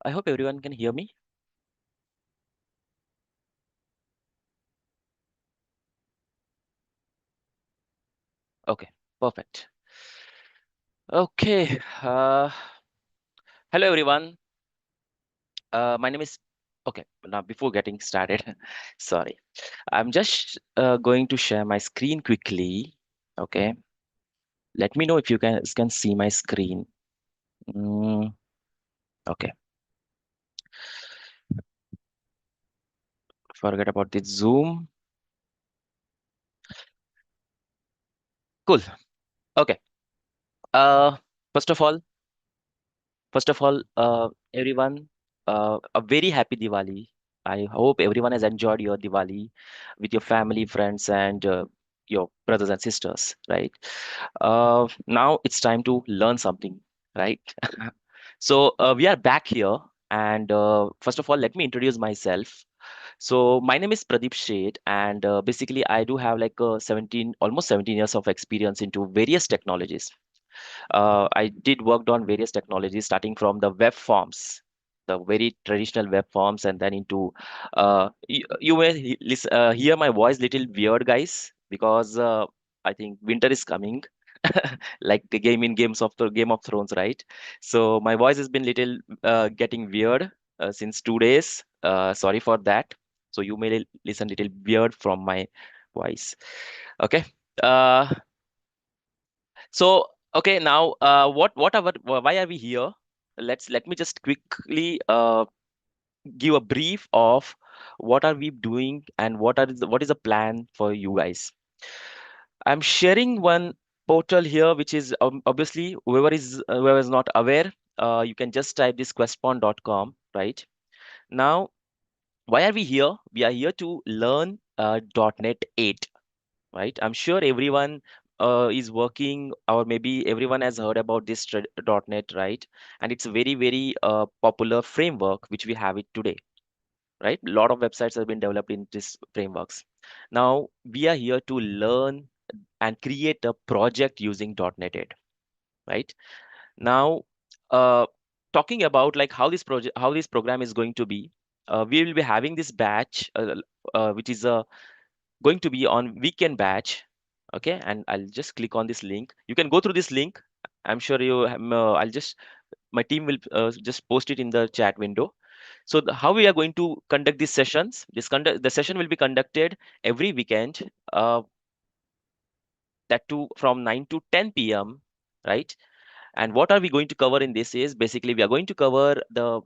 I hope everyone can hear me. Okay, perfect. Okay, hello everyone. My name is. Okay, now before getting started, sorry, I'm just going to share my screen quickly. Okay, let me know if you can see my screen. Mm, okay, forget about the Zoom. Cool. Okay. Uh, first of all, everyone, a very happy Diwali. I hope everyone has enjoyed your Diwali with your family, friends, and your brothers and sisters, right? Now it's time to learn something, right? So we are back here, and first of all, let me introduce myself. So my name is Pradeep Shet, and basically I do have like almost 17 years of experience into various technologies. I did worked on various technologies, starting from the web forms, the very traditional web forms, and then into you may hear my voice little weird, guys, because I think winter is coming, like the Game of Thrones, right? So my voice has been little getting weird since 2 days. Sorry for that. So you may listen little weird from my voice. Okay. Uh, so, okay, now why are we here? Let me just quickly give a brief of what are we doing and what is the plan for you guys. I'm sharing one portal here, which is obviously whoever is not aware, you can just type this questpond.com, right? Now, why are we here? We are here to learn .NET 8, right? I'm sure everyone is working, or maybe everyone has heard about this .NET, right? And it's a very popular framework which we have it today, right? A lot of websites have been developed in this frameworks. Now we are here to learn and create a project using .NET 8, right? Now, uh, talking about like how this program is going to be, we will be having this batch, which is a going to be on weekend batch. Okay, and I'll just click on this link. You can go through this link. I'm sure I'll just my team will just post it in the chat window. So how we are going to conduct these sessions? The session will be conducted every weekend. That too from 9 to 10 p.m. Right? And what are we going to cover in this is basically we are going to cover the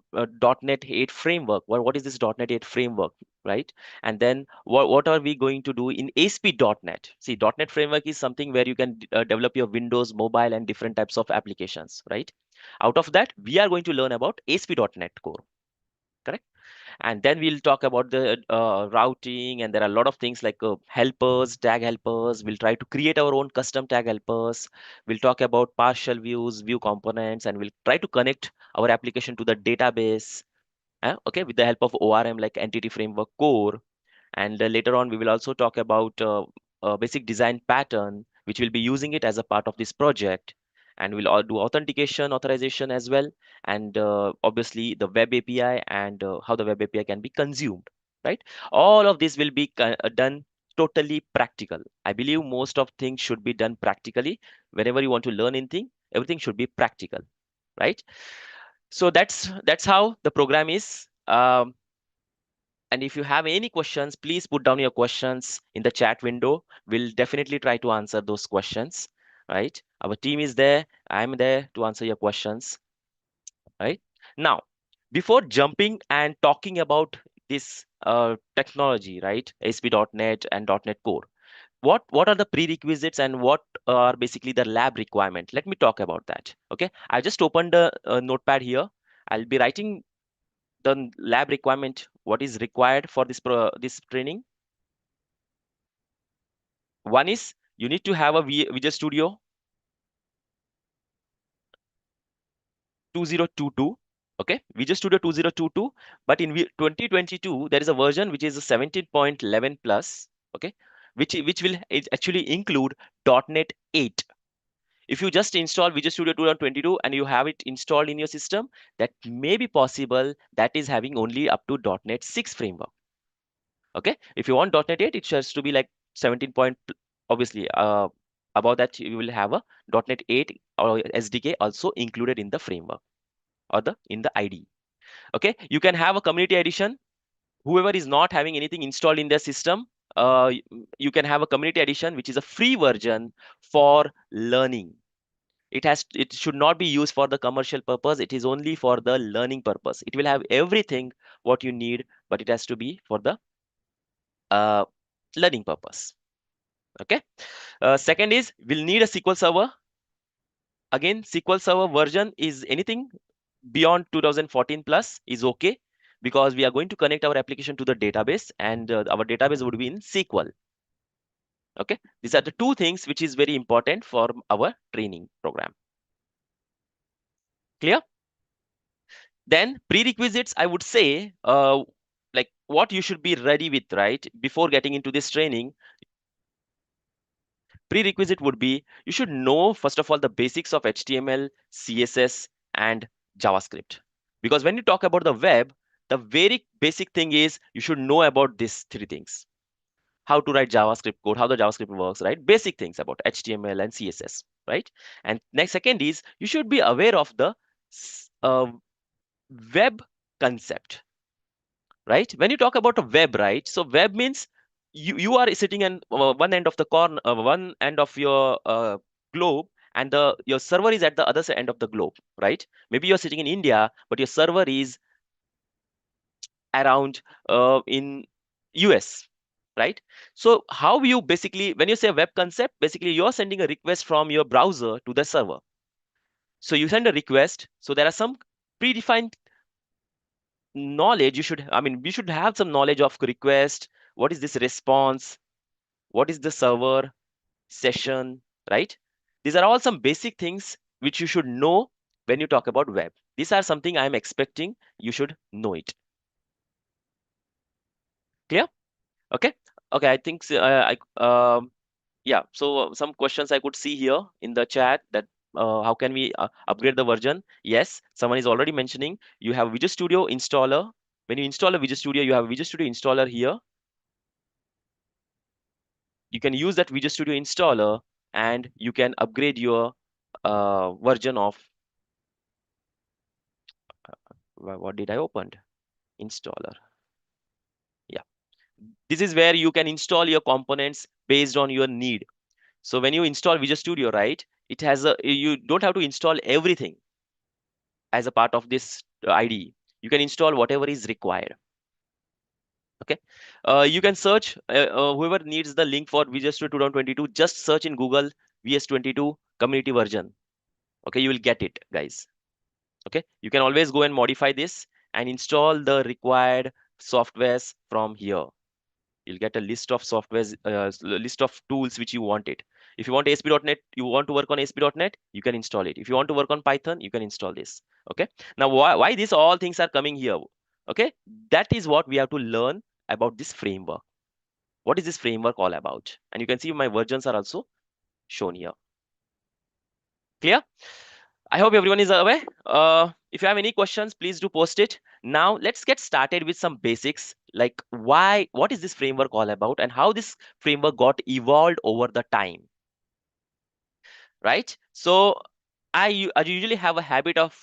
.NET 8 framework. What is this .NET 8 framework, right? And then what are we going to do in ASP.NET? See, .NET framework is something where you can develop your Windows, mobile, and different types of applications, right? Out of that, we are going to learn about ASP.NET Core, correct? And then we'll talk about the routing, and there are a lot of things like helpers, tag helpers. We'll try to create our own custom tag helpers. We'll talk about partial views, view components, and we'll try to connect our application to the database, okay, with the help of ORM like Entity Framework Core. And later on, we will also talk about a basic design pattern, which will be using it as a part of this project. And we'll all do authentication, authorization as well. And obviously the web API and how the web API can be consumed, right? All of this will be done totally practical. I believe most of things should be done practically. Whenever you want to learn anything, everything should be practical, right? So that's how the program is. And if you have any questions, please put down your questions in the chat window. We'll definitely try to answer those questions, right? Our team is there. I'm there to answer your questions, right? Now, before jumping and talking about this technology, right? ASP.NET and .NET Core, what are the prerequisites and what are basically the lab requirement? Let me talk about that. Okay, I just opened a notepad here. I'll be writing the lab requirement, what is required for this training. One is you need to have a Visual Studio 2022. Okay, Visual Studio 2022. But in 2022, there is a version which is a 17.11 plus. Okay, which will actually include .NET 8. If you just install Visual Studio 2022 and you have it installed in your system, that may be possible that is having only up to .NET 6 framework. Okay, if you want .NET 8, it has to be like 17 point, obviously, above that you will have a .NET 8 or SDK also included in the framework or the in the IDE. Okay, you can have a community edition. Whoever is not having anything installed in their system, you can have a community edition, which is a free version for learning. It should not be used for the commercial purpose. It is only for the learning purpose. It will have everything what you need, but it has to be for the uh, learning purpose. Okay. Second is we'll need a SQL Server. Again, SQL Server version is anything beyond 2014 plus is okay, because we are going to connect our application to the database, and our database would be in SQL. Okay, these are the two things which is very important for our training program. Clear? Then prerequisites, I would say, like what you should be ready with, right? Before getting into this training, prerequisite would be you should know, first of all, the basics of HTML, CSS, and JavaScript. Because when you talk about the web, the very basic thing is you should know about these three things. How to write JavaScript code, how the JavaScript works, right? Basic things about HTML and CSS, right? And next, second is you should be aware of the web concept, right? When you talk about a web, right? So web means you are sitting in one end of the corner, one end of your globe, and the your server is at the other end of the globe, right? Maybe you're sitting in India, but your server is around in US, right? So how you basically, when you say web concept, basically you're sending a request from your browser to the server. So you send a request. So there are some predefined knowledge you should, I mean, we should have some knowledge of request. What is this response? What is the server session, right? These are all some basic things which you should know when you talk about web. These are something I'm expecting you should know it. Clear? Okay. Okay, I think yeah. So some questions I could see here in the chat, that how can we upgrade the version? Yes, someone is already mentioning you have Visual Studio installer. When you install a Visual Studio, you have a Visual Studio installer here. You can use that Visual Studio installer and you can upgrade your version of what did I open? Installer. Yeah. This is where you can install your components based on your need. So when you install Visual Studio, right, it has a, you don't have to install everything as a part of this IDE. You can install whatever is required. Okay. You can search, whoever needs the link for Visual Studio 2022, just search in Google VS22 community version. Okay, you will get it, guys. Okay, you can always go and modify this and install the required softwares from here. You'll get a list of softwares, list of tools which you want it. If you want ASP.NET, you want to work on ASP.NET, you can install it. If you want to work on Python, you can install this. Okay. Now, why these all things are coming here? Okay, that is what we have to learn about this framework. What is this framework all about? And you can see my versions are also shown here. Clear? I hope everyone is aware. If you have any questions, please do post it. Now, let's get started with some basics, like what is this framework all about and how this framework got evolved over the time, right? So I usually have a habit of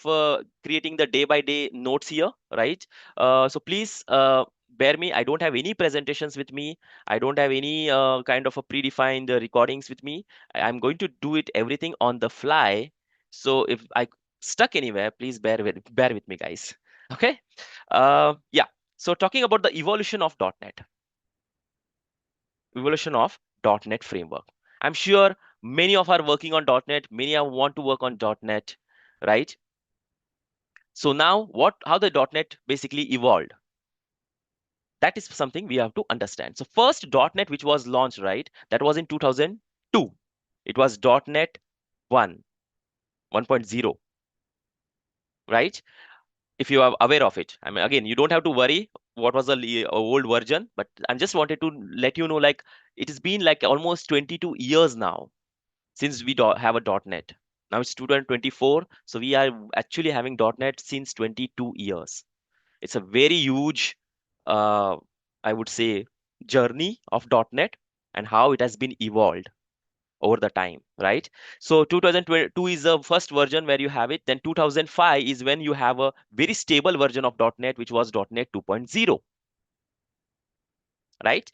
creating the day by day notes here, right? So please bear me. I don't have any presentations with me. I don't have any kind of a predefined recordings with me. I'm going to do it everything on the fly. So if I stuck anywhere, please bear with me, guys. Okay. Yeah. So talking about the evolution of .NET, evolution of .NET framework. I'm sure many of are working on .NET, many are want to work on .NET, right? So now how the .NET basically evolved. That is something we have to understand. So first .NET which was launched, right, that was in 2002. It was .NET 1, 1.0, right? If you are aware of it. I mean, again, you don't have to worry what was the old version, but I just wanted to let you know, like, it has been like almost 22 years now. since we have a .NET. Now it's 2024, so we are actually having .NET since 22 years. It's a very huge, uh, I would say, journey of .NET and how it has been evolved over the time, right? So 2022 is the first version where you have it. Then 2005 is when you have a very stable version of .NET, which was .NET 2.0, right?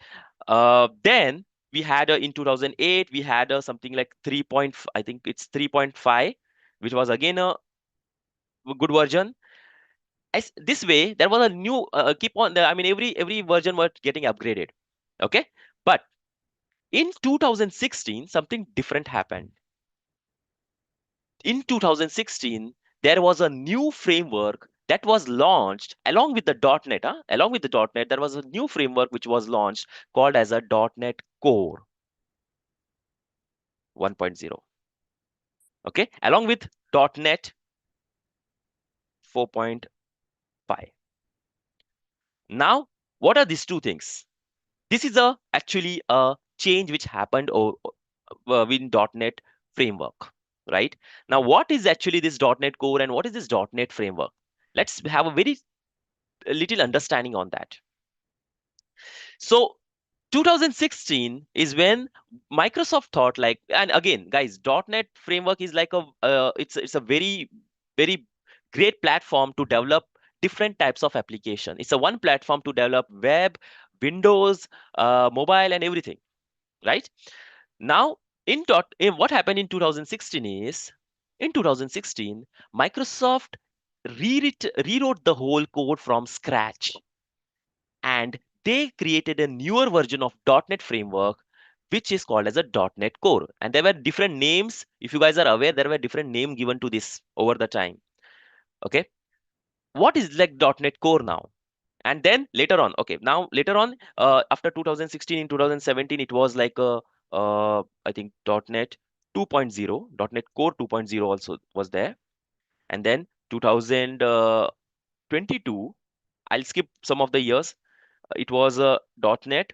Then we had in 2008 we had something like 3. I think it's 3.5, which was again a good version. As this way, there was a new keep on. I mean, every version was getting upgraded. Okay, but in 2016, something different happened. In 2016, there was a new framework that was launched along with the .NET. Along with the .NET, there was a new framework which was launched called as a .NET Core 1.0. Okay, along with .NET 4.5. Now, what are these two things? This is a actually a change which happened in .NET framework, right? Now, what is actually this .NET Core and what is this .NET framework? Let's have a very little understanding on that. So 2016 is when Microsoft thought like, and again, guys, .NET framework is like it's a very great platform to develop different types of application. It's a one platform to develop web, Windows, mobile, and everything, right? Now, what happened in 2016 is, in 2016, Microsoft rewrote the whole code from scratch, and they created a newer version of .NET framework, which is called as a .NET Core. And there were different names. If you guys are aware, there were different names given to this over the time. Okay, what is like .NET Core now? And then later on, okay, now later on, after 2016, in 2017, it was like I think .NET 2.0, .NET Core 2.0 also was there. And then 2022, I'll skip some of the years. It was .NET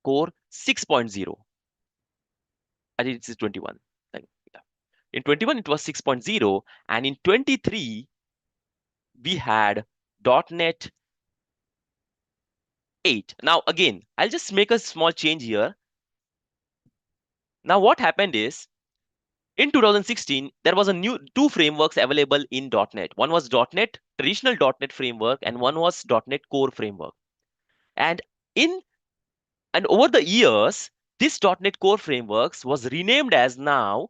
Core 6.0. I think it's 21. Like, yeah. In 21, it was 6.0. And in 23, we had .NET 8. Now, again, I'll just make a small change here. Now, what happened is, in 2016, there was a new two frameworks available in .NET. One was .NET, traditional .NET framework, and one was .NET Core framework. And in and over the years, this .NET Core frameworks was renamed as now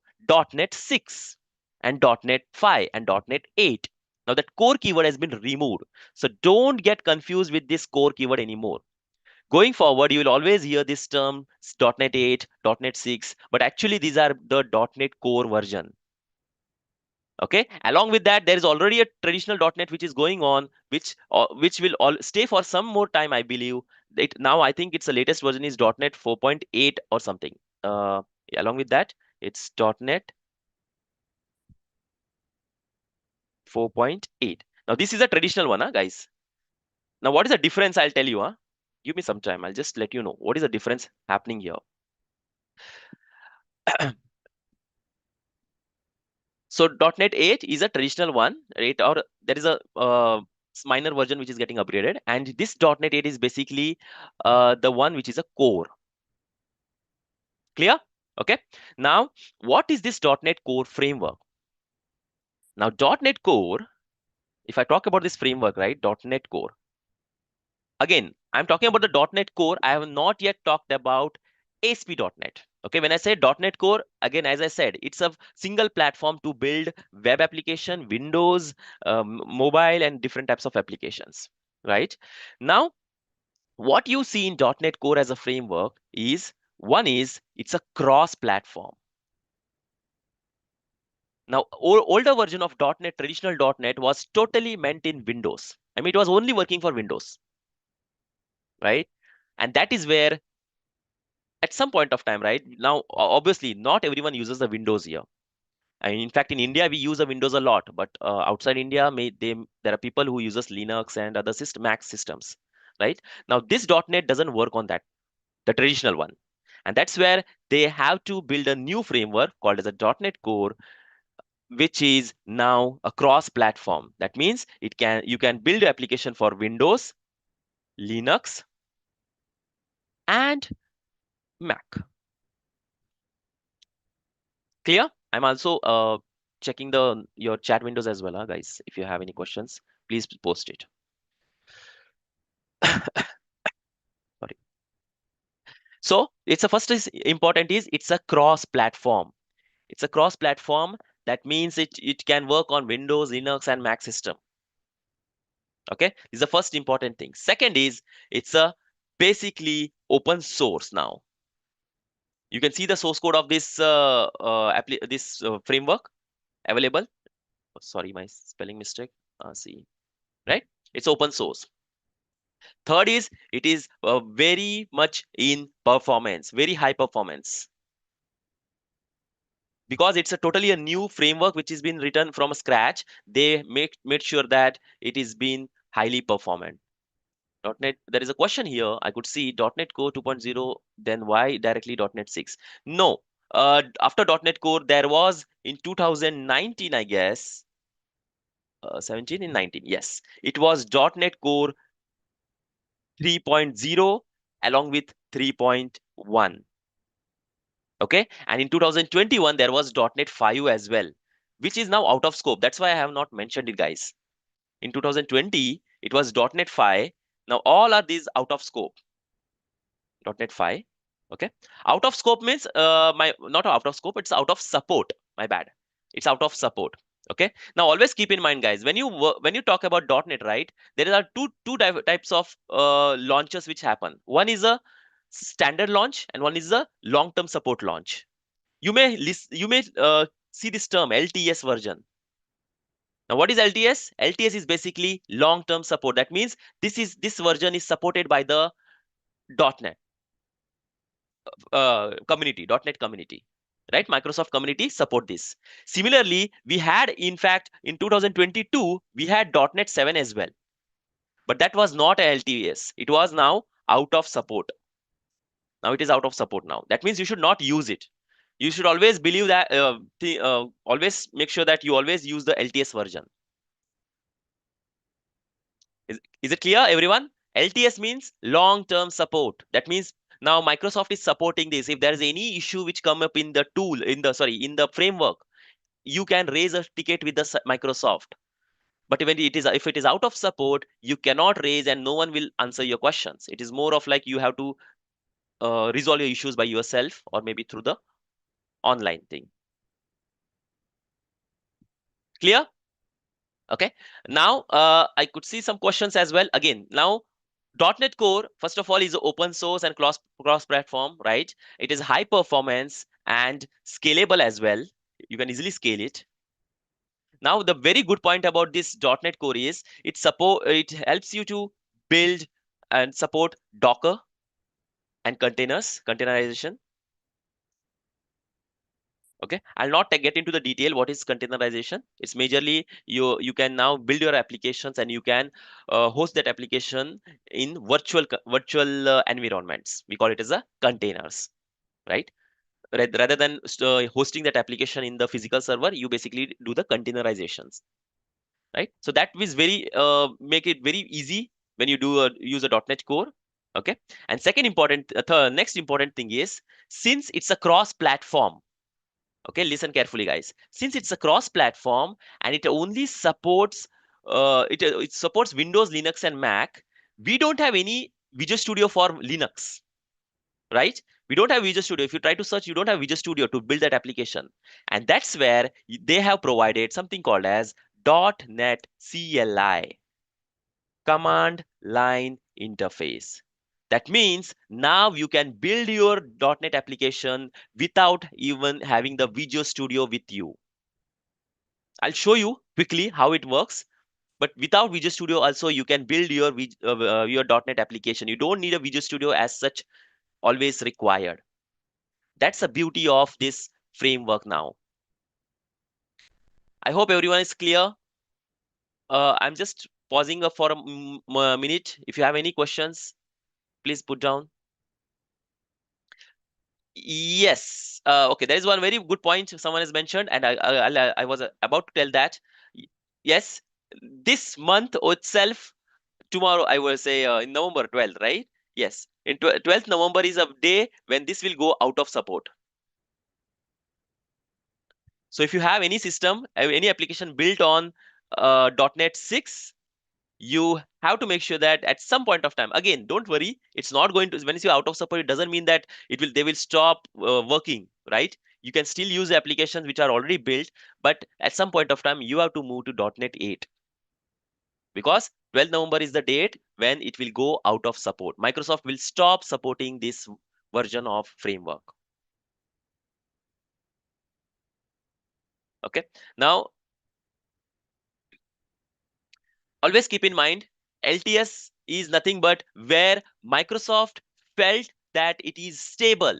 .NET 6 and .NET 5 and .NET 8. Now that core keyword has been removed. So don't get confused with this core keyword anymore. Going forward, you will always hear this term .NET 8, .NET 6, but actually these are the .NET Core version. Okay, along with that, there is already a traditional .NET which is going on, which will all stay for some more time, I believe. Now I think it's the latest version is .NET 4.8 or something. Along with that, it's .NET 4.8. Now this is a traditional one, guys. Now what is the difference? I'll tell you. Give me some time. I'll just let you know what is the difference happening here. So .NET 8 is a traditional one, right? Or there is a minor version which is getting upgraded, and this .NET 8 is basically the one which is a core. Clear? Okay. Now, what is this .NET Core framework? Now, .NET Core, if I talk about this framework, right? .NET Core. Again, I'm talking about the .NET Core. I have not yet talked about ASP.NET. Okay, when I say .NET Core, again, as I said, it's a single platform to build web application, Windows, mobile, and different types of applications, right? Now, what you see in .NET Core as a framework is, one is, it's a cross-platform. Now, older version of .NET, traditional .NET, was totally meant in Windows. I mean, it was only working for Windows, right? And that is where at some point of time, right? Now, obviously, not everyone uses the Windows here. And in fact, in India, we use the Windows a lot, but outside India, there are people who uses Linux and other Mac systems, right? Now, this .NET doesn't work on that, the traditional one. And that's where they have to build a new framework called as a .NET Core, which is now a cross-platform. That means you can build your application for Windows, Linux, and Mac. Clear? I'm also checking your chat windows as well, guys. If you have any questions, please post it. Sorry. So it's the first is important is it's a cross-platform. It's a cross-platform. That means it can work on Windows, Linux, and Mac system. Okay, this is the first important thing. Second is it's a basically open source now. You can see the source code of this framework available. Oh, sorry, my spelling mistake. See, right? It's open source. Third is it is very much in performance, very high performance, because it's a totally a new framework which has been written from scratch. They made sure that it is been highly performant. .NET, there is a question here. I could see .NET Core 2.0, then why directly .NET 6? No, after .NET Core, there was in 2019, I guess, 17 in 19, yes. It was .NET Core 3.0 along with 3.1. Okay, and in 2021, there was .NET 5 as well, which is now out of scope. That's why I have not mentioned it, guys. In 2020, it was .NET 5. Now all are these out of scope. .NET 5. Okay, out of scope means my not out of scope, it's out of support. My bad, it's out of support. Okay, now always keep in mind, guys, when you talk about .NET, right, there are two types of launches which happen. One is a standard launch and one is a long-term support launch. You may see this term LTS version. Now what is LTS? LTS is basically long-term support. That means this version is supported by the .NET community, .NET community, right? Microsoft community support this. Similarly, we had, in fact, in 2022, we had .NET 7 as well, but that was not a LTS. It was now out of support. Now it is out of support now. That means you should not use it. You should always believe that, always make sure that you always use the LTS version. Is it clear, everyone? LTS means long-term support. That means now Microsoft is supporting this. If there is any issue which come up in the tool, in the framework, you can raise a ticket with the Microsoft. But when if it is out of support, you cannot raise and no one will answer your questions. It is more of like you have to resolve your issues by yourself or maybe through the online thing. Clear? Okay. Now I could see some questions as well. Again, now .NET Core, first of all, is open source and cross platform, right? It is high performance and scalable as well. You can easily scale it. Now, the very good point about this .NET Core is it helps you to build and support Docker and containerization. Okay, I'll not get into the detail what is containerization. It's majorly you can now build your applications and you can host that application in virtual environments. We call it as a containers, right? Rather than hosting that application in the physical server, you basically do the containerizations, right? So that is very make it very easy when you do use a .NET Core. Okay, and next important thing is, since it's a cross-platform. Okay, listen carefully, guys. Since it's a cross-platform and it only supports it supports Windows, Linux, and Mac, we don't have any Visual Studio for Linux, right? We don't have Visual Studio. If you try to search, you don't have Visual Studio to build that application. And that's where they have provided something called as .NET CLI, command line interface. That means now you can build your .NET application without even having the Visual Studio with you. I'll show you quickly how it works. But without Visual Studio also, you can build your .NET application. You don't need a Visual Studio as such always required. That's the beauty of this framework now. I hope everyone is clear. I'm just pausing for a minute. If you have any questions, please put down. Yes. Okay, there is one very good point someone has mentioned, and I was about to tell that. Yes, this month itself, tomorrow I will say in November 12th, right? Yes, in 12th November is a day when this will go out of support. So if you have any system, any application built on .NET 6, you have to make sure that at some point of time, again, don't worry, it's not going to, when it's out of support, it doesn't mean that they will stop working, right? You can still use applications which are already built, but at some point of time, you have to move to .NET 8 because 12th November is the date when it will go out of support. Microsoft will stop supporting this version of framework. Okay. Now, always keep in mind, LTS is nothing but where Microsoft felt that it is stable.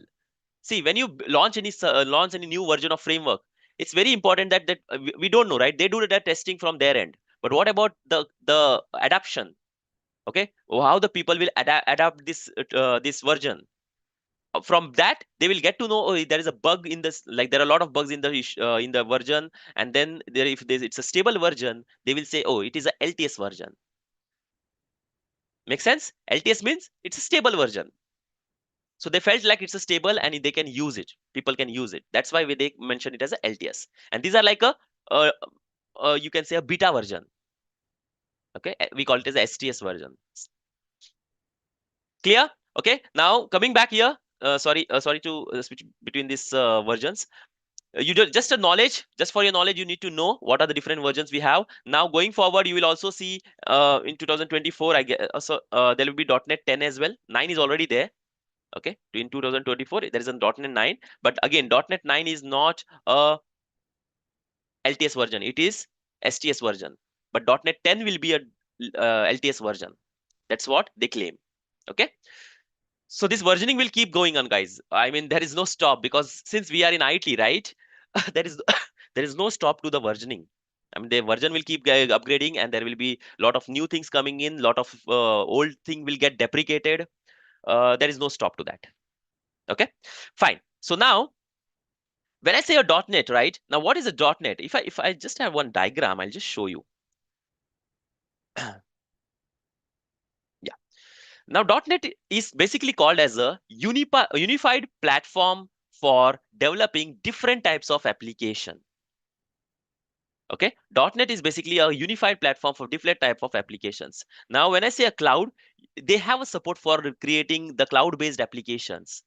See, when you launch any new version of framework, it's very important that we don't know, right? They do that testing from their end. But what about the adaptation? Okay, how the people will adapt this version? From that, they will get to know, oh, there is a bug in this. Like there are a lot of bugs in the version, and then if it's a stable version, they will say, oh, it is a LTS version. Make sense? LTS means it's a stable version. So they felt like it's a stable and they can use it. People can use it. That's why they mention it as a LTS. And these are like uh, you can say a beta version. Okay, we call it as a STS version. Clear? Okay. Now coming back here. Sorry to switch between these versions. You do, just a knowledge, just for your knowledge, you need to know what are the different versions we have. Now going forward, you will also see in 2024, I guess, there will be .NET 10 as well. 9 is already there. Okay, in 2024 there is a .NET 9, but again .NET 9 is not a LTS version, it is STS version, but .NET 10 will be a LTS version. That's what they claim. Okay, so this versioning will keep going on, guys. I mean, there is no stop because since we are in IT, right? there is there is no stop to the versioning. I mean, the version will keep upgrading, and there will be a lot of new things coming in. Lot of old thing will get deprecated. There is no stop to that. Okay, fine. So now, when I say a .NET, right? Now, what is a .NET? If I just have one diagram, I'll just show you. Yeah. Now, .NET is basically called as a unified platform for developing different types of application. Okay, .NET is basically a unified platform for different type of applications. Now, when I say a cloud, they have a support for creating the cloud-based applications,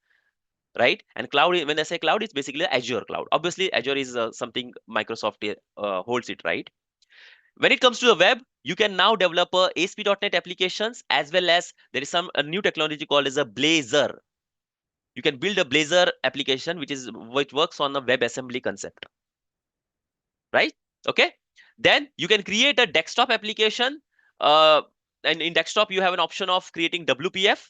right? And cloud, when I say cloud, it's basically Azure cloud. Obviously, Azure is something Microsoft holds it, right? When it comes to the web, you can now develop ASP.NET applications, as well as there is a new technology called as a Blazor. You can build a Blazor application, which works on a WebAssembly concept, right? Okay. Then you can create a desktop application. Uh, and in desktop, you have an option of creating WPF,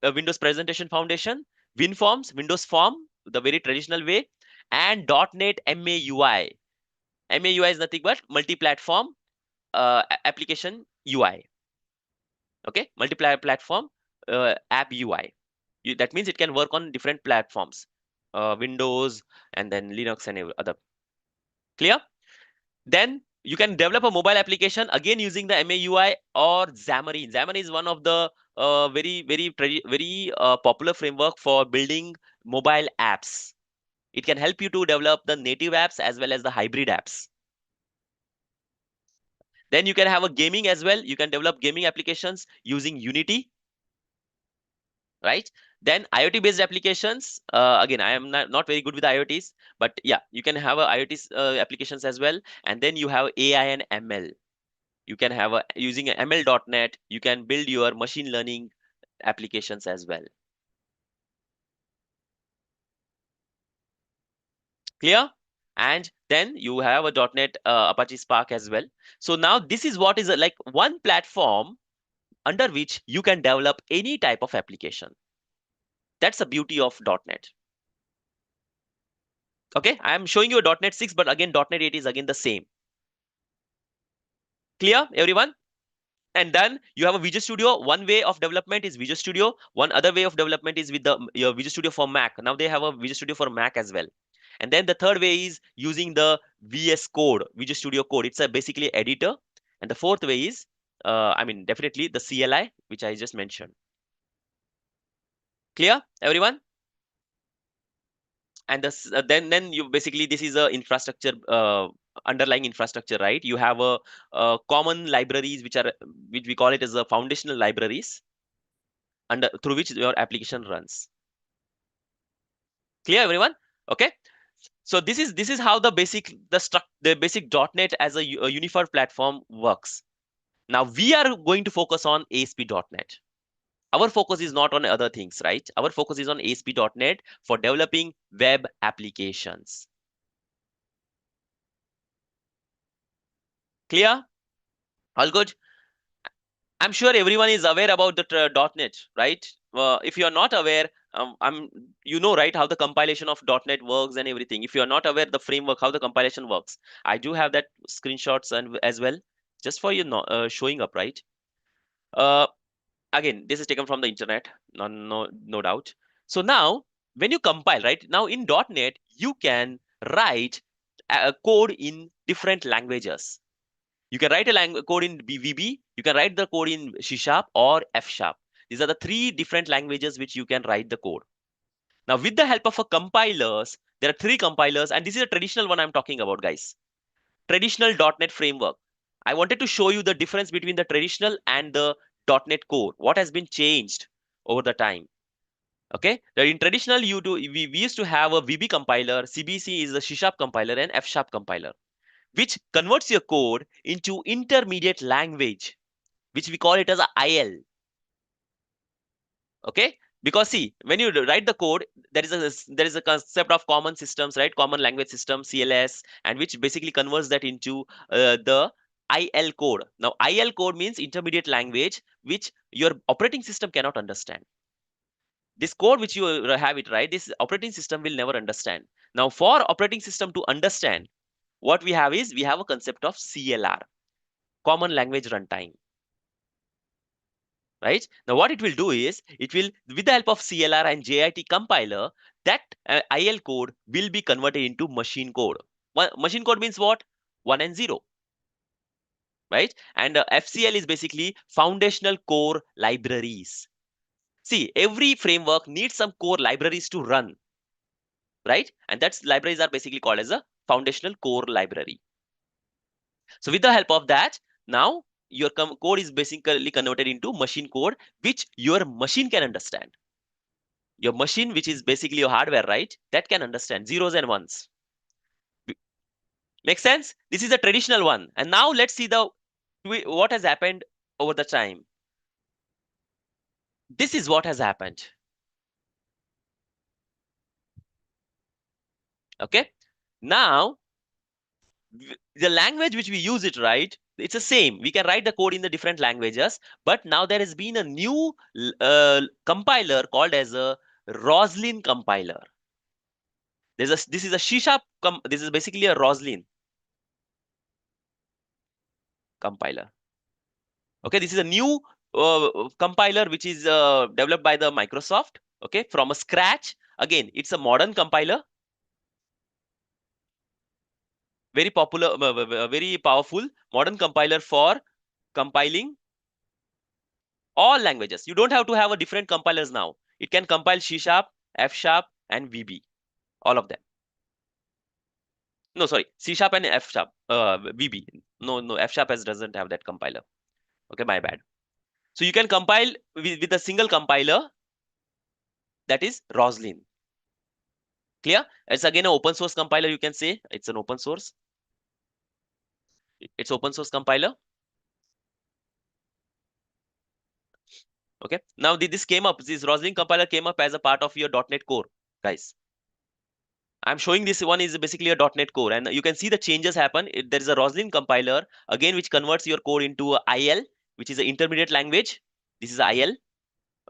Windows Presentation Foundation, WinForms, Windows Form, the very traditional way, and .NET MAUI. MAUI is nothing but multi-platform application UI. Okay, multi-platform app UI. That means it can work on different platforms, Windows and then Linux and other. Clear? Then you can develop a mobile application again using the MAUI or Xamarin. Xamarin is one of the very popular framework for building mobile apps. It can help you to develop the native apps as well as the hybrid apps. Then you can have a gaming as well. You can develop gaming applications using Unity, right? Then IoT based applications. Again, I am not very good with IoTs, but yeah, you can have a IoT applications as well. And then you have AI and ML. You can have using a ML.NET, you can build your machine learning applications as well. Clear? And then you have a .NET Apache Spark as well. So now this is what is like one platform under which you can develop any type of application. That's the beauty of .NET. Okay, I am showing you a .NET 6, but again, .NET 8 is again the same. Clear, everyone? And then you have a Visual Studio. One way of development is Visual Studio. One other way of development is with the your Visual Studio for Mac. Now they have a Visual Studio for Mac as well. And then the third way is using the VS Code, Visual Studio Code. It's a basically editor. And the fourth way is, definitely the CLI, which I just mentioned. Clear, everyone? And this, then you basically, this is a infrastructure, underlying infrastructure, right? You have a common libraries which we call it as a foundational libraries under through which your application runs. Clear, everyone? Okay. So this is how the basic .NET as a unified platform works. Now we are going to focus on ASP.NET. Our focus is not on other things, right? Our focus is on ASP.NET for developing web applications. Clear? All good? I'm sure everyone is aware about the .NET, right? If you're not aware, you know, right, how the compilation of .NET works and everything. If you're not aware the framework, how the compilation works, I do have that screenshots and as well, just for you showing up, right? Uh, Again, this is taken from the internet, no doubt. So now, when you compile, right, now in .NET, you can write a code in different languages. You can write a code in VB, you can write the code in C# or F#. These are the three different languages which you can write the code. Now, with the help of a compilers, there are three compilers, and this is a traditional one I'm talking about, guys. Traditional .NET framework. I wanted to show you the difference between the traditional and the .NET Core. What has been changed over the time? Okay, in traditional, we used to have a VB compiler, CBC is a C# compiler, and F# compiler, which converts your code into intermediate language, which we call it as a IL. Okay, because see, when you write the code, there is a concept of common systems, right? Common language system, CLS, and which basically converts that into the IL code. Now, IL code means intermediate language, which your operating system cannot understand. This code which you have it, right, this operating system will never understand. Now, for operating system to understand, what we have is we have a concept of CLR, common language runtime. Right? Now, what it will do is, it will, with the help of CLR and JIT compiler, that IL code will be converted into machine code. Machine code means what? 1 and 0. Right? And FCL is basically foundational core libraries. See, every framework needs some core libraries to run. Right? And that's libraries are basically called as a foundational core library. So with the help of that, now your code is basically converted into machine code, which your machine can understand. Your machine, which is basically your hardware, right? That can understand zeros and ones. Make sense? This is a traditional one. And now let's see what has happened over the time. This is what has happened. Okay. Now, the language which we use it, right? It's the same. We can write the code in the different languages, but now there has been a new compiler called as a Roslyn compiler. This is a C#. This is basically a Roslyn compiler. Okay, this is a new compiler which is developed by the Microsoft. Okay, from a scratch. Again, it's a modern compiler, very popular, very powerful modern compiler for compiling all languages. You don't have to have a different compilers now. It can compile C#, F#, and VB, all of them. No, sorry, C# and F#, VB. No, F# doesn't have that compiler. Okay, my bad. So you can compile with a single compiler, that is Roslyn. Clear? It's again an open source compiler, you can say. It's an open source. It's open source compiler. Okay. Now this Roslyn compiler came up as a part of your .NET Core, guys. I'm showing this one is basically a .NET Core, and you can see the changes happen. There is a Roslyn compiler again, which converts your code into IL, which is an intermediate language. This is IL.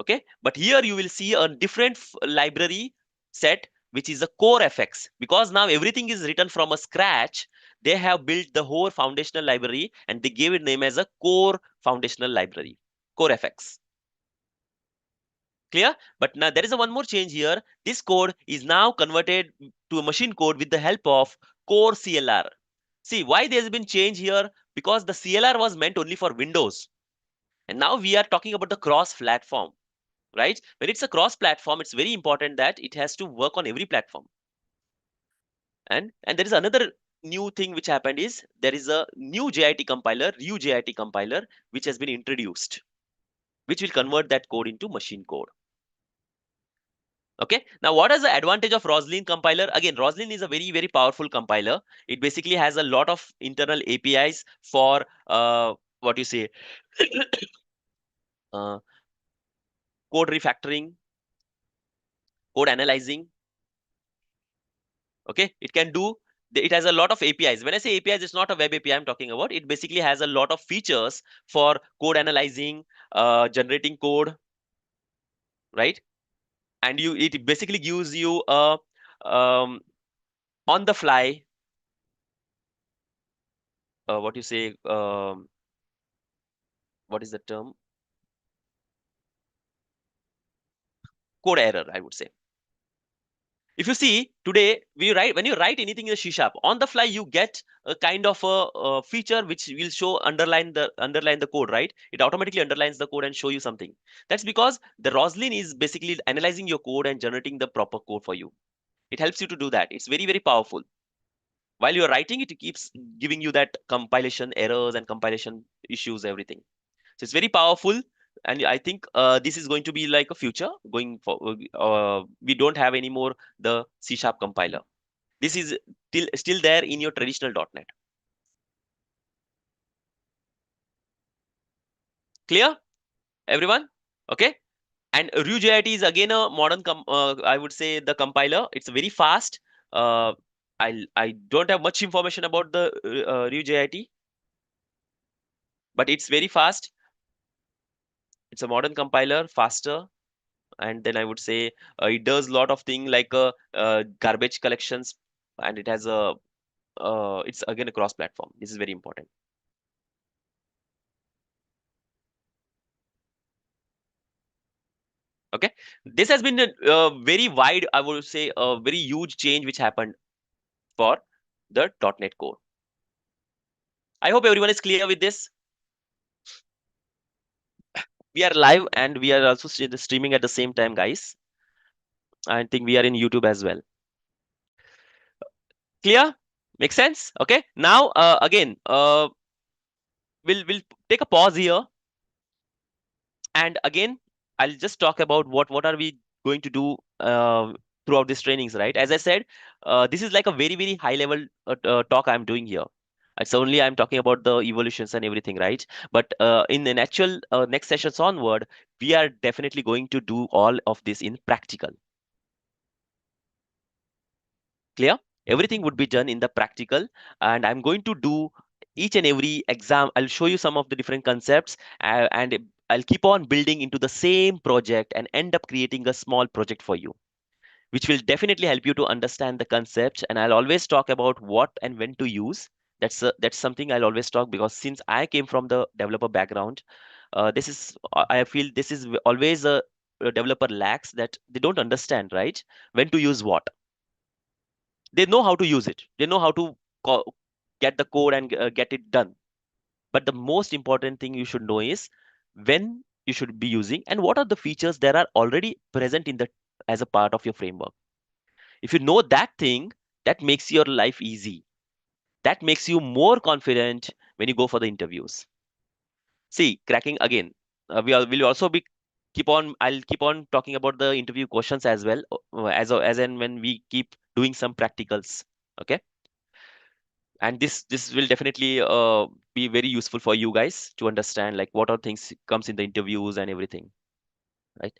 Okay. But here you will see a different library set, which is a core FX, because now everything is written from a scratch. they have built the whole foundational library and they gave it name as a core foundational library, core FX. Clear? But now there is a one more change here. This code is now converted to a machine code with the help of core CLR. See why there's been change here? Because the CLR was meant only for Windows. And now we are talking about the cross platform, right? When it's a cross platform, it's very important that it has to work on every platform. And there is another new thing which happened is there is a new JIT compiler, RuJIT compiler, which has been introduced, which will convert that code into machine code. Okay, now what is the advantage of Roslyn compiler? Again, Roslyn is a very, very powerful compiler. It basically has a lot of internal APIs for what you say, uh, code refactoring, code analyzing. Okay, it can do, it has a lot of APIs. When I say APIs, it's not a web API I'm talking about. It basically has a lot of features for code analyzing, generating code, right? And it basically gives you a on the fly, what you say, what is the term? Code error, I would say. If you see today, when you write anything in the C sharp on the fly, you get a kind of a feature which will show underline the code, right? It automatically underlines the code and show you something. That's because the Roslyn is basically analyzing your code and generating the proper code for you. It helps you to do that. It's very, very powerful. While you're writing it, it keeps giving you that compilation errors and compilation issues, everything. So it's very powerful. And I think this is going to be like a future going for. We don't have anymore the C sharp compiler. This is still there in your traditional .NET. Clear, everyone? Okay. And RuJIT is again a modern, I would say, the compiler. It's very fast. Uh, I don't have much information about the RuJIT, but it's very fast. It's a modern compiler, faster, and then I would say it does a lot of things like garbage collections, and it has a it's again a cross-platform. This is very important. Okay, this has been a very wide, I would say, a very huge change which happened for the .NET Core. I hope everyone is clear with this. We are live and we are also streaming at the same time, guys. I think we are in YouTube as well. Clear? Makes sense? Okay. Now, again, we'll take a pause here, and again, I'll just talk about what are we going to do throughout these trainings, right? As I said, this is like a very, very high level talk I'm doing here. It's only I'm talking about the evolutions and everything, right? But in the actual next sessions onward, we are definitely going to do all of this in practical. Clear? Everything would be done in the practical, and I'm going to do each and every exam. I'll show you some of the different concepts, and I'll keep on building into the same project and end up creating a small project for you, which will definitely help you to understand the concepts. And I'll always talk about what and when to use. That's something I'll always talk, because since I came from the developer background, this is I feel this is always a developer lacks, that they don't understand, right, when to use what. They know how to use it, they know how to get the code and get it done, but the most important thing you should know is when you should be using and what are the features that are already present in the as a part of your framework. If you know that thing, that makes your life easy, that makes you more confident when you go for the interviews. See, cracking again, will also be keep on I'll keep on talking about the interview questions as well, as and when we keep doing some practicals. Okay, and this will definitely be very useful for you guys to understand like what are things comes in the interviews and everything, right?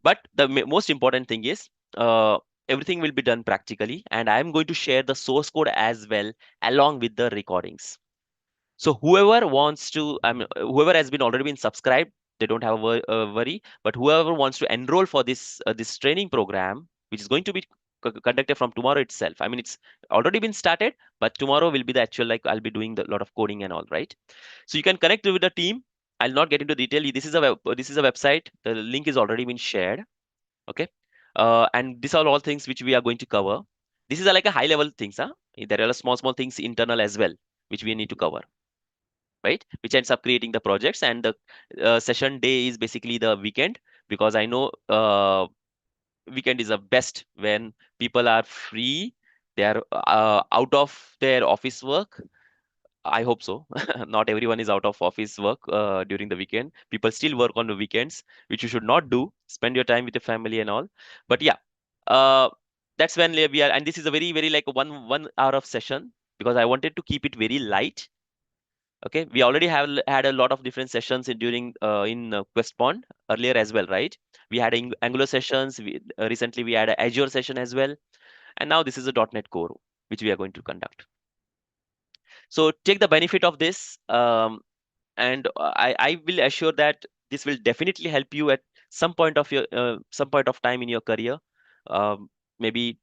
But the most important thing is everything will be done practically, and I'm going to share the source code as well along with the recordings. So whoever wants to whoever has been already been subscribed, they don't have a worry, but whoever wants to enroll for this this training program, which is going to be conducted from tomorrow itself. I mean, it's already been started, but tomorrow will be the actual, like, I'll be doing the lot of coding and all, right? So you can connect with the team. I'll not get into detail. This is a website. The link is already been shared. Okay. And these are all things which we are going to cover. This is like a high level things, huh? There are small things internal as well, which we need to cover, right? Which ends up creating the projects. And the session day is basically the weekend, because I know weekend is the best when people are free. They are out of their office work. I hope so. Not everyone is out of office work during the weekend. People still work on the weekends, which you should not do. Spend your time with your family and all. But yeah, uh, that's when we are. And this is a very like one hour of session, because I wanted to keep it very light. Okay, we already have had a lot of different sessions in Questpond earlier as well, right? We had Angular sessions. Recently we had an Azure session as well, and now this is a .NET Core, which we are going to conduct. So take the benefit of this. And I will assure that this will definitely help you at some point of time in your career, maybe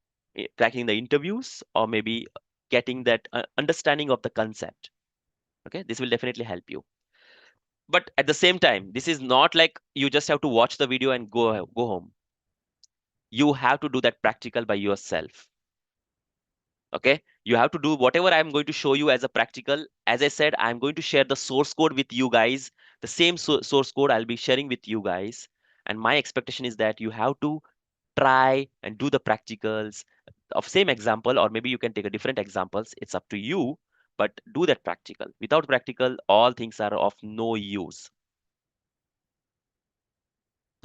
cracking the interviews, or maybe getting that understanding of the concept. Okay, this will definitely help you. But at the same time, this is not like you just have to watch the video and go home. You have to do that practical by yourself. Okay, you have to do whatever I'm going to show you as a practical. As I said, I'm going to share the source code with you guys. The same source code I'll be sharing with you guys, and my expectation is that you have to try and do the practicals of same example, or maybe you can take a different examples. It's up to you, but do that practical. Without practical, all things are of no use.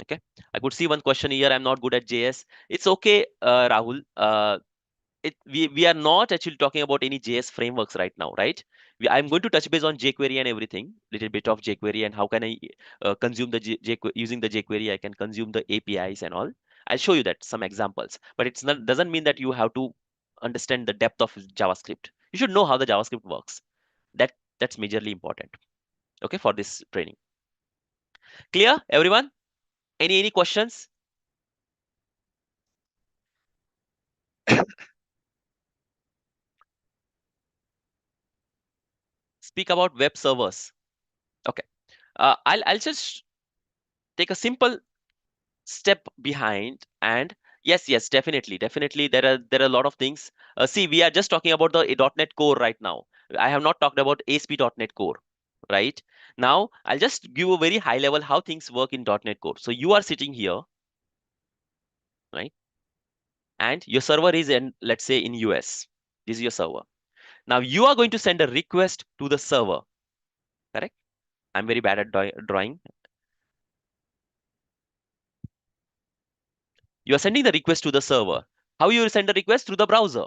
Okay, I could see one question here. I'm not good at JS. It's okay, Rahul. We are not actually talking about any JS frameworks right now, right? I'm going to touch base on jQuery and everything, little bit of jQuery, and how can I consume the using the jQuery, I can consume the APIs and all. I'll show you that some examples, but it's not doesn't mean that you have to understand the depth of JavaScript. You should know how the JavaScript works. That's majorly important. Okay, for this training. Clear, everyone? Any questions? Speak about web servers. Okay. I'll just take a simple step behind. And yes, definitely there are a lot of things. See, we are just talking about the .NET Core right now. I have not talked about ASP.NET Core, right? Now I'll just give a very high level how things work in .NET Core. So you are sitting here, right? And your server is in, let's say, in US. This is your server. Now you are going to send a request to the server, correct? I'm very bad at drawing. You are sending the request to the server. How you will send the request? Through the browser,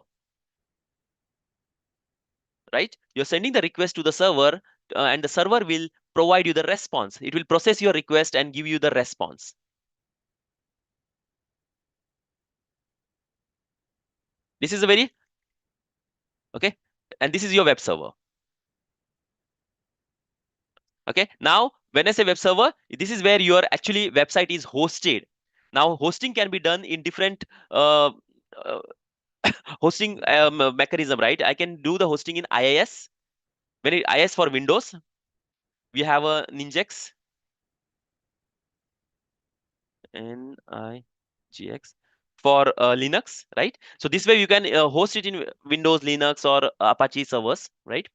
right? You're sending the request to the server, and the server will provide you the response. It will process your request and give you the response. This is a very, okay, and this is your web server. Okay, now when I say web server, this is where your actually website is hosted. Now hosting can be done in different uh, hosting mechanism, right? I can do the hosting in IIS. When it IIS for Windows, we have a Ninjax, NIGX, for Linux, right? So this way you can host it in Windows, Linux, or Apache servers, right?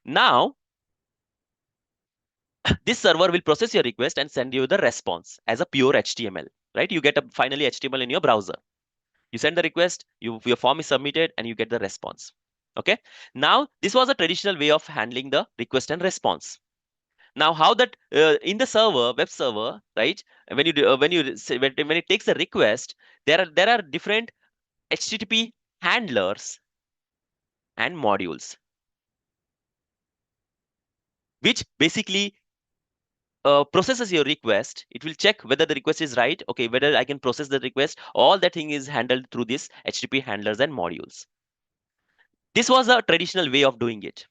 Now, this server will process your request and send you the response as a pure HTML, right? You get a finally HTML in your browser. You send the request, your form is submitted, and you get the response. Okay. Now, this was a traditional way of handling the request and response. Now, how that in the server, web server, right? When it takes a request, there are different HTTP handlers and modules, which basically processes your request. It will check whether the request is right. Okay, whether I can process the request. All that thing is handled through this HTTP handlers and modules. This was a traditional way of doing it.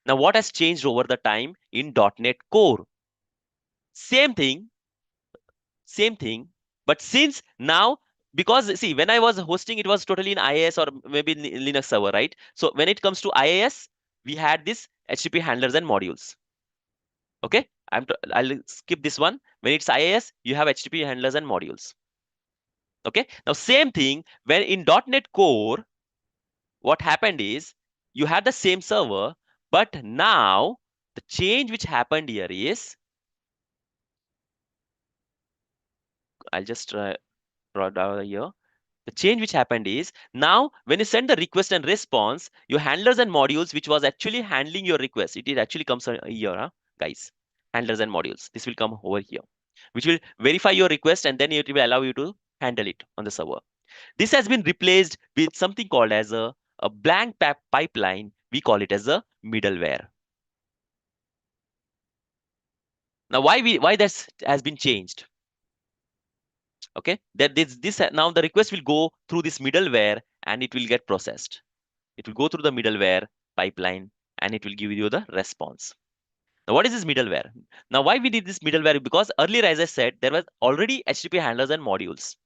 Now, what has changed over the time in .NET Core? Same thing, same thing. But since now because see, when I was hosting, it was totally in IaaS or maybe Linux server, right? So when it comes to IaaS, we had this HTTP handlers and modules. Okay, I'll skip this one. When it's IaaS, you have HTTP handlers and modules. Okay, now same thing when in .NET Core, what happened is you had the same server, but now the change which happened here is, I'll just draw down here. The change which happened is now when you send the request and response, your handlers and modules, which was actually handling your request, it actually comes here, huh, guys. Handlers and modules. This will come over here, which will verify your request and then it will allow you to handle it on the server. This has been replaced with something called as a blank pipeline. We call it as a middleware. Now, why this has been changed? Okay, that this now the request will go through this middleware and it will get processed. It will go through the middleware pipeline and it will give you the response. Now, what is this middleware? Now, why we did this middleware? Because earlier, as I said, there was already HTTP handlers and modules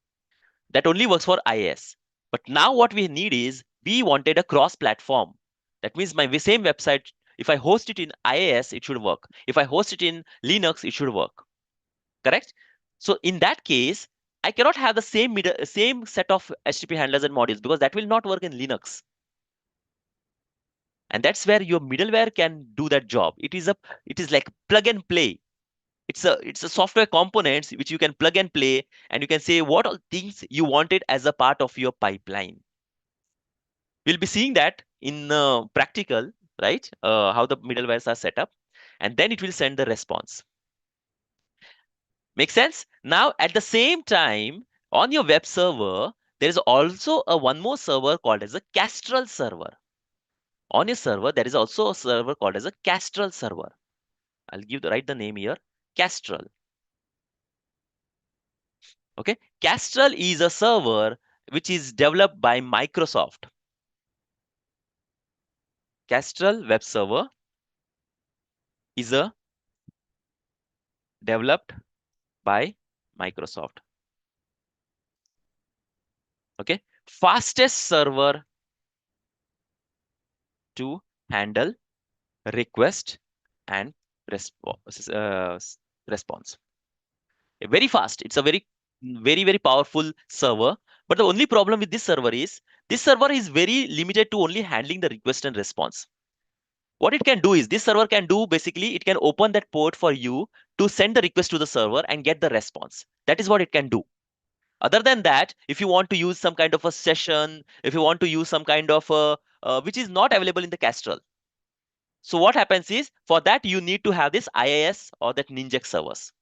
that only works for IaaS. But now what we need is we wanted a cross-platform. That means my same website, if I host it in IaaS, it should work. If I host it in Linux, it should work. Correct? So in that case, I cannot have the same set of HTTP handlers and modules because that will not work in Linux. And that's where your middleware can do that job. It is like plug and play. It's a software components which you can plug and play, and you can say what all things you wanted as a part of your pipeline. We'll be seeing that in practical, right? How the middlewares are set up, and then it will send the response. Make sense? Now, at the same time, on your web server, there is also a one more server called as a Castrol server. On your server, there is also a server called as a Castrol server. I'll write the name here, Castrol. Okay, Castrol is a server which is developed by Microsoft. Castrol web server is a developed by Microsoft. Okay, fastest server to handle request and response. Very fast. It's a very powerful server. But the only problem with this server is very limited to only handling the request and response. What it can do is this server can do basically it can open that port for you to send the request to the server and get the response. That is what it can do. Other than that, if you want to use some kind of a session, if you want to use some kind of a which is not available in the Castrol. So what happens is for that you need to have this IaaS or that Ninjax servers.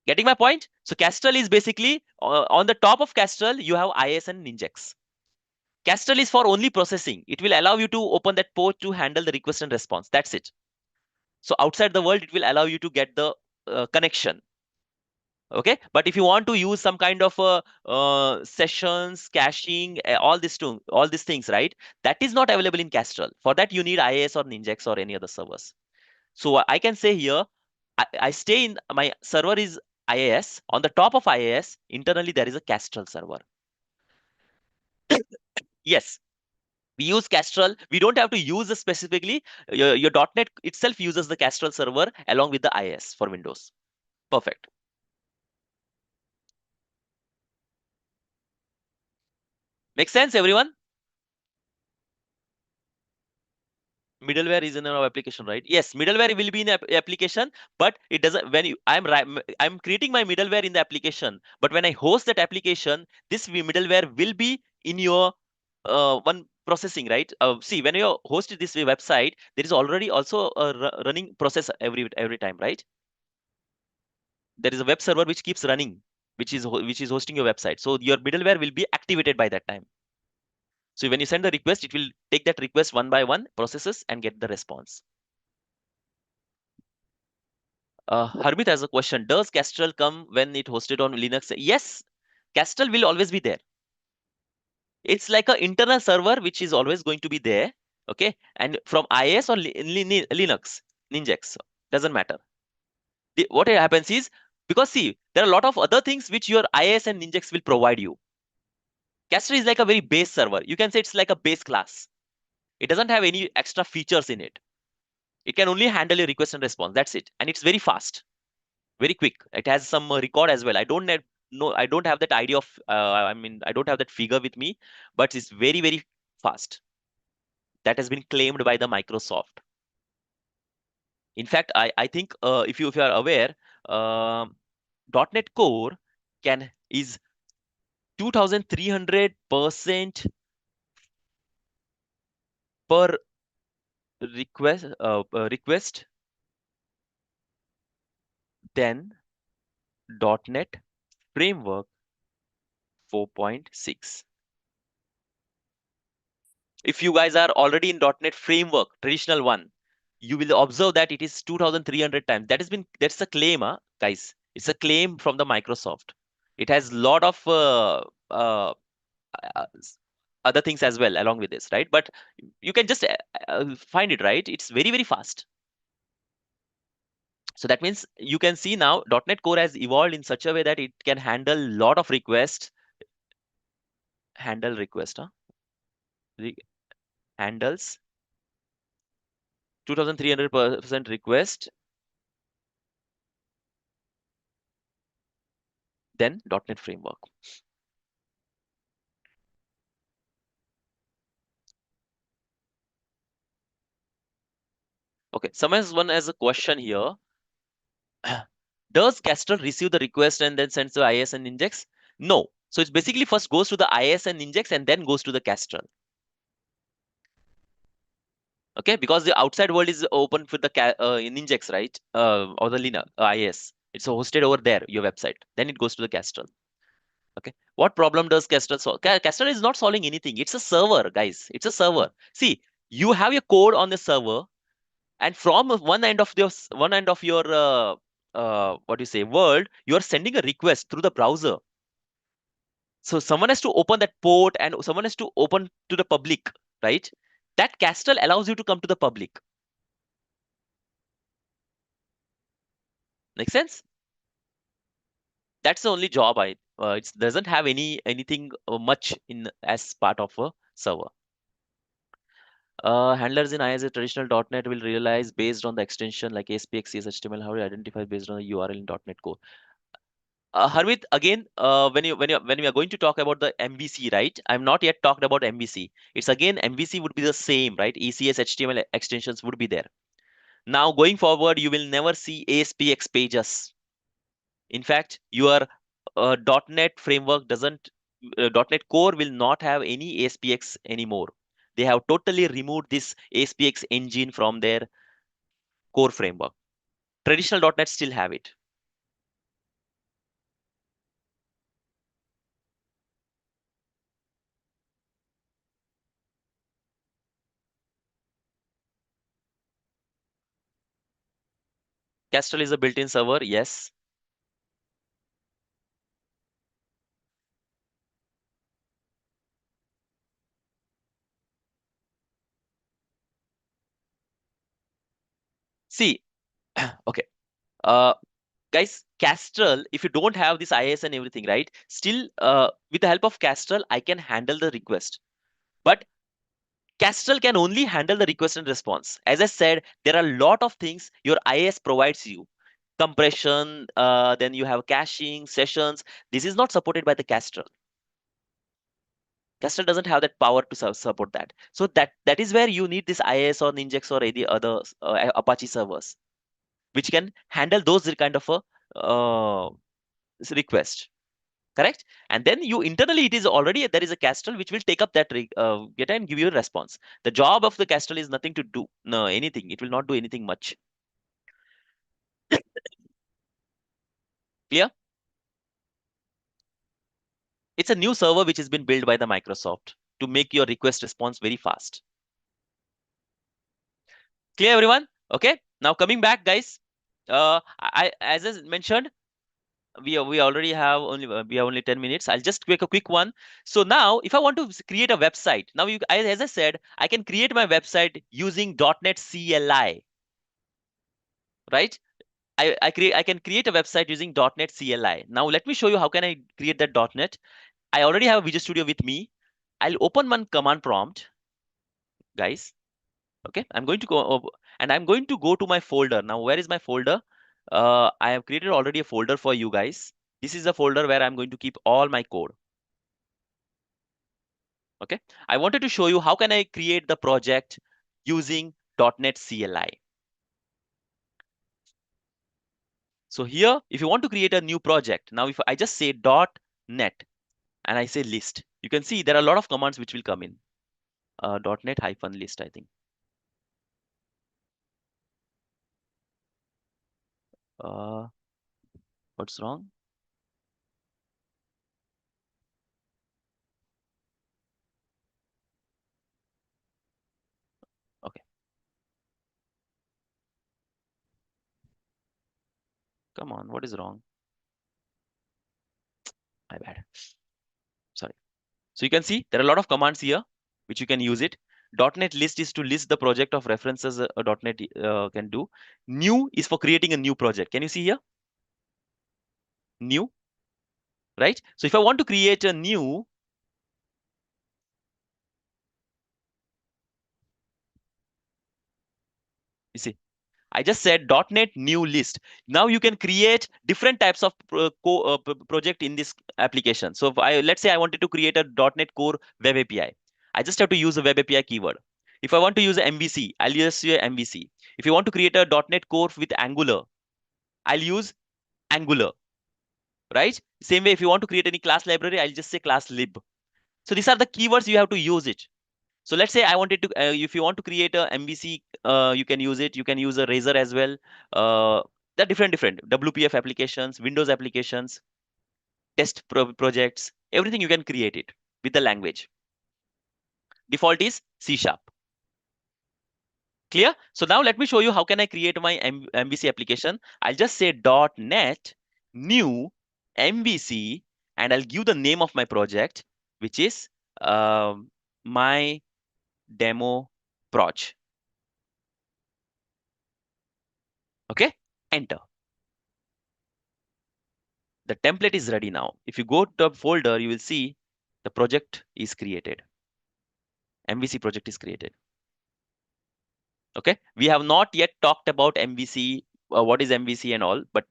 Getting my point? So Castrol is basically on the top of Castrol you have IaaS and Ninjax. Castrol is for only processing. It will allow you to open that port to handle the request and response. That's it. So outside the world, it will allow you to get the connection. Okay, but if you want to use some kind of sessions, caching, all these things, right? That is not available in Castrol. For that, you need IaaS or Ninjax or any other servers. So I can say here, I stay in my server is IaaS. On the top of IaaS, internally there is a Castrol server. Yes, we use Castrol. We don't have to use specifically. Your .NET itself uses the Castrol server along with the IaaS for Windows. Perfect. Make sense, everyone? Middleware is in our application, right? Yes, middleware will be in application, but it doesn't. When I'm creating my middleware in the application, but when I host that application, this middleware will be in your one processing, right? See, when you host this website, there is already also a running process every time, right? There is a web server which keeps running, which is hosting your website. So your middleware will be activated by that time. So when you send the request, it will take that request one by one, processes, and get the response. Harmit has a question. Does Castrol come when it hosted on Linux? Yes, Castrol will always be there. It's like an internal server which is always going to be there. Okay, and from IaaS or Linux, Ninjax, doesn't matter. What happens is Because see, there are a lot of other things which your IIS and Ninjax will provide you. Castle is like a very base server. You can say it's like a base class. It doesn't have any extra features in it. It can only handle your request and response. That's it. And it's very fast, very quick. It has some record as well. I don't have no, I don't have that idea of. I mean, I don't have that figure with me, but it's very, very fast. That has been claimed by the Microsoft. In fact, I think if you are aware, .NET Core can is 2300% per request than .NET Framework 4.6. If you guys are already in .NET Framework, traditional one, you will observe that it is 2300 times. That's a claim, guys. It's a claim from the Microsoft. It has lot of uh, uh, other things as well along with this, right? But you can just find it, right? It's very, very fast. So that means you can see now .NET Core has evolved in such a way that it can handle lot of requests, handle request, Re handles 2300% request than .NET Framework. Okay, someone has a question here. Does Castrol receive the request and then sends to IIS and Index? No. So it's basically first goes to the IIS and Index and then goes to the Castrol. Okay, because the outside world is open for the in Index, right? Or the Linux IIS. It's hosted over there, your website. Then it goes to the Castrol. Okay. What problem does Castrol solve? Castrol is not solving anything. It's a server, guys. It's a server. See, you have your code on the server, and from one end of your what do you say world, you are sending a request through the browser. So someone has to open that port and someone has to open to the public, right? That Castrol allows you to come to the public. Make sense? That's the only job. It doesn't have anything much in as part of a server. Handlers in IS traditional .NET will realize based on the extension like ASPX, CSHTML, how to identify based on the URL in .NET Core. Harvit, again, when we are going to talk about the MVC, right? I'm not yet talked about MVC. It's again MVC would be the same, right? ECS HTML extensions would be there. Now going forward, you will never see ASPX pages. In fact, your .NET framework doesn't .NET Core will not have any ASPX anymore. They have totally removed this ASPX engine from their core framework. Traditional .NET still have it. Castrol is a built-in server, yes. See, okay. Uh, Guys, Castrol, if you don't have this IIS and everything, right? Still, with the help of Castrol, I can handle the request. But Castrol can only handle the request and response. As I said, there are a lot of things your IIS provides you. Compression, then you have caching, sessions. This is not supported by the Castrol. Castrol doesn't have that power to support that. So that is where you need this IIS or Ninjax or any other Apache servers, which can handle those kind of a request. Correct. And then you internally it is already there is a Castrol which will take up that data and give you a response. The job of the Castrol is nothing to do no anything. It will not do anything much. Clear? It's a new server which has been built by the Microsoft to make your request response very fast. Clear, everyone? Okay. Now coming back, guys. I as I mentioned, we already have only we have only 10 minutes. I'll just make a quick one. So now if I want to create a website, now as I said, I can create my website using .NET CLI, right? I can create a website using .NET CLI. Now let me show you how can I create that .NET. I already have Visual Studio with me. I'll open one command prompt, guys. Okay, I'm going to go and I'm going to go to my folder. Now, where is my folder? I have created already a folder for you guys. This is a folder where I'm going to keep all my code. Okay, I wanted to show you how can I create the project using .NET CLI. So here, if you want to create a new project, now if I just say .NET and I say list, you can see there are a lot of commands which will come in. .NET hyphen list, I think. Uh, what's wrong? Okay, come on, what is wrong? My bad. Sorry. So you can see there are a lot of commands here which you can use it. .NET list is to list the project of references a .NET can do. New is for creating a new project. Can you see here? New, right? So if I want to create a new, you see, I just said .NET new list. Now you can create different types of project in this application. So if let's say I wanted to create a .NET Core Web API. I just have to use a Web API keyword. If I want to use a MVC, I'll just use MVC. If you want to create a .NET Core with Angular, I'll use Angular, right? Same way, if you want to create any class library, I'll just say class lib. So these are the keywords you have to use it. So let's say I wanted to, if you want to create a MVC, you can use it. You can use a Razor as well. There are different WPF applications, Windows applications, test projects, everything you can create it with the language. Default is C Sharp. Clear? So now let me show you how can I create my MVC application. I'll just say .NET new MVC and I'll give the name of my project, which is my demo proj. Okay, enter. The template is ready now. If you go to the folder, you will see the project is created. MVC project is created. Okay, we have not yet talked about MVC, what is MVC and all, but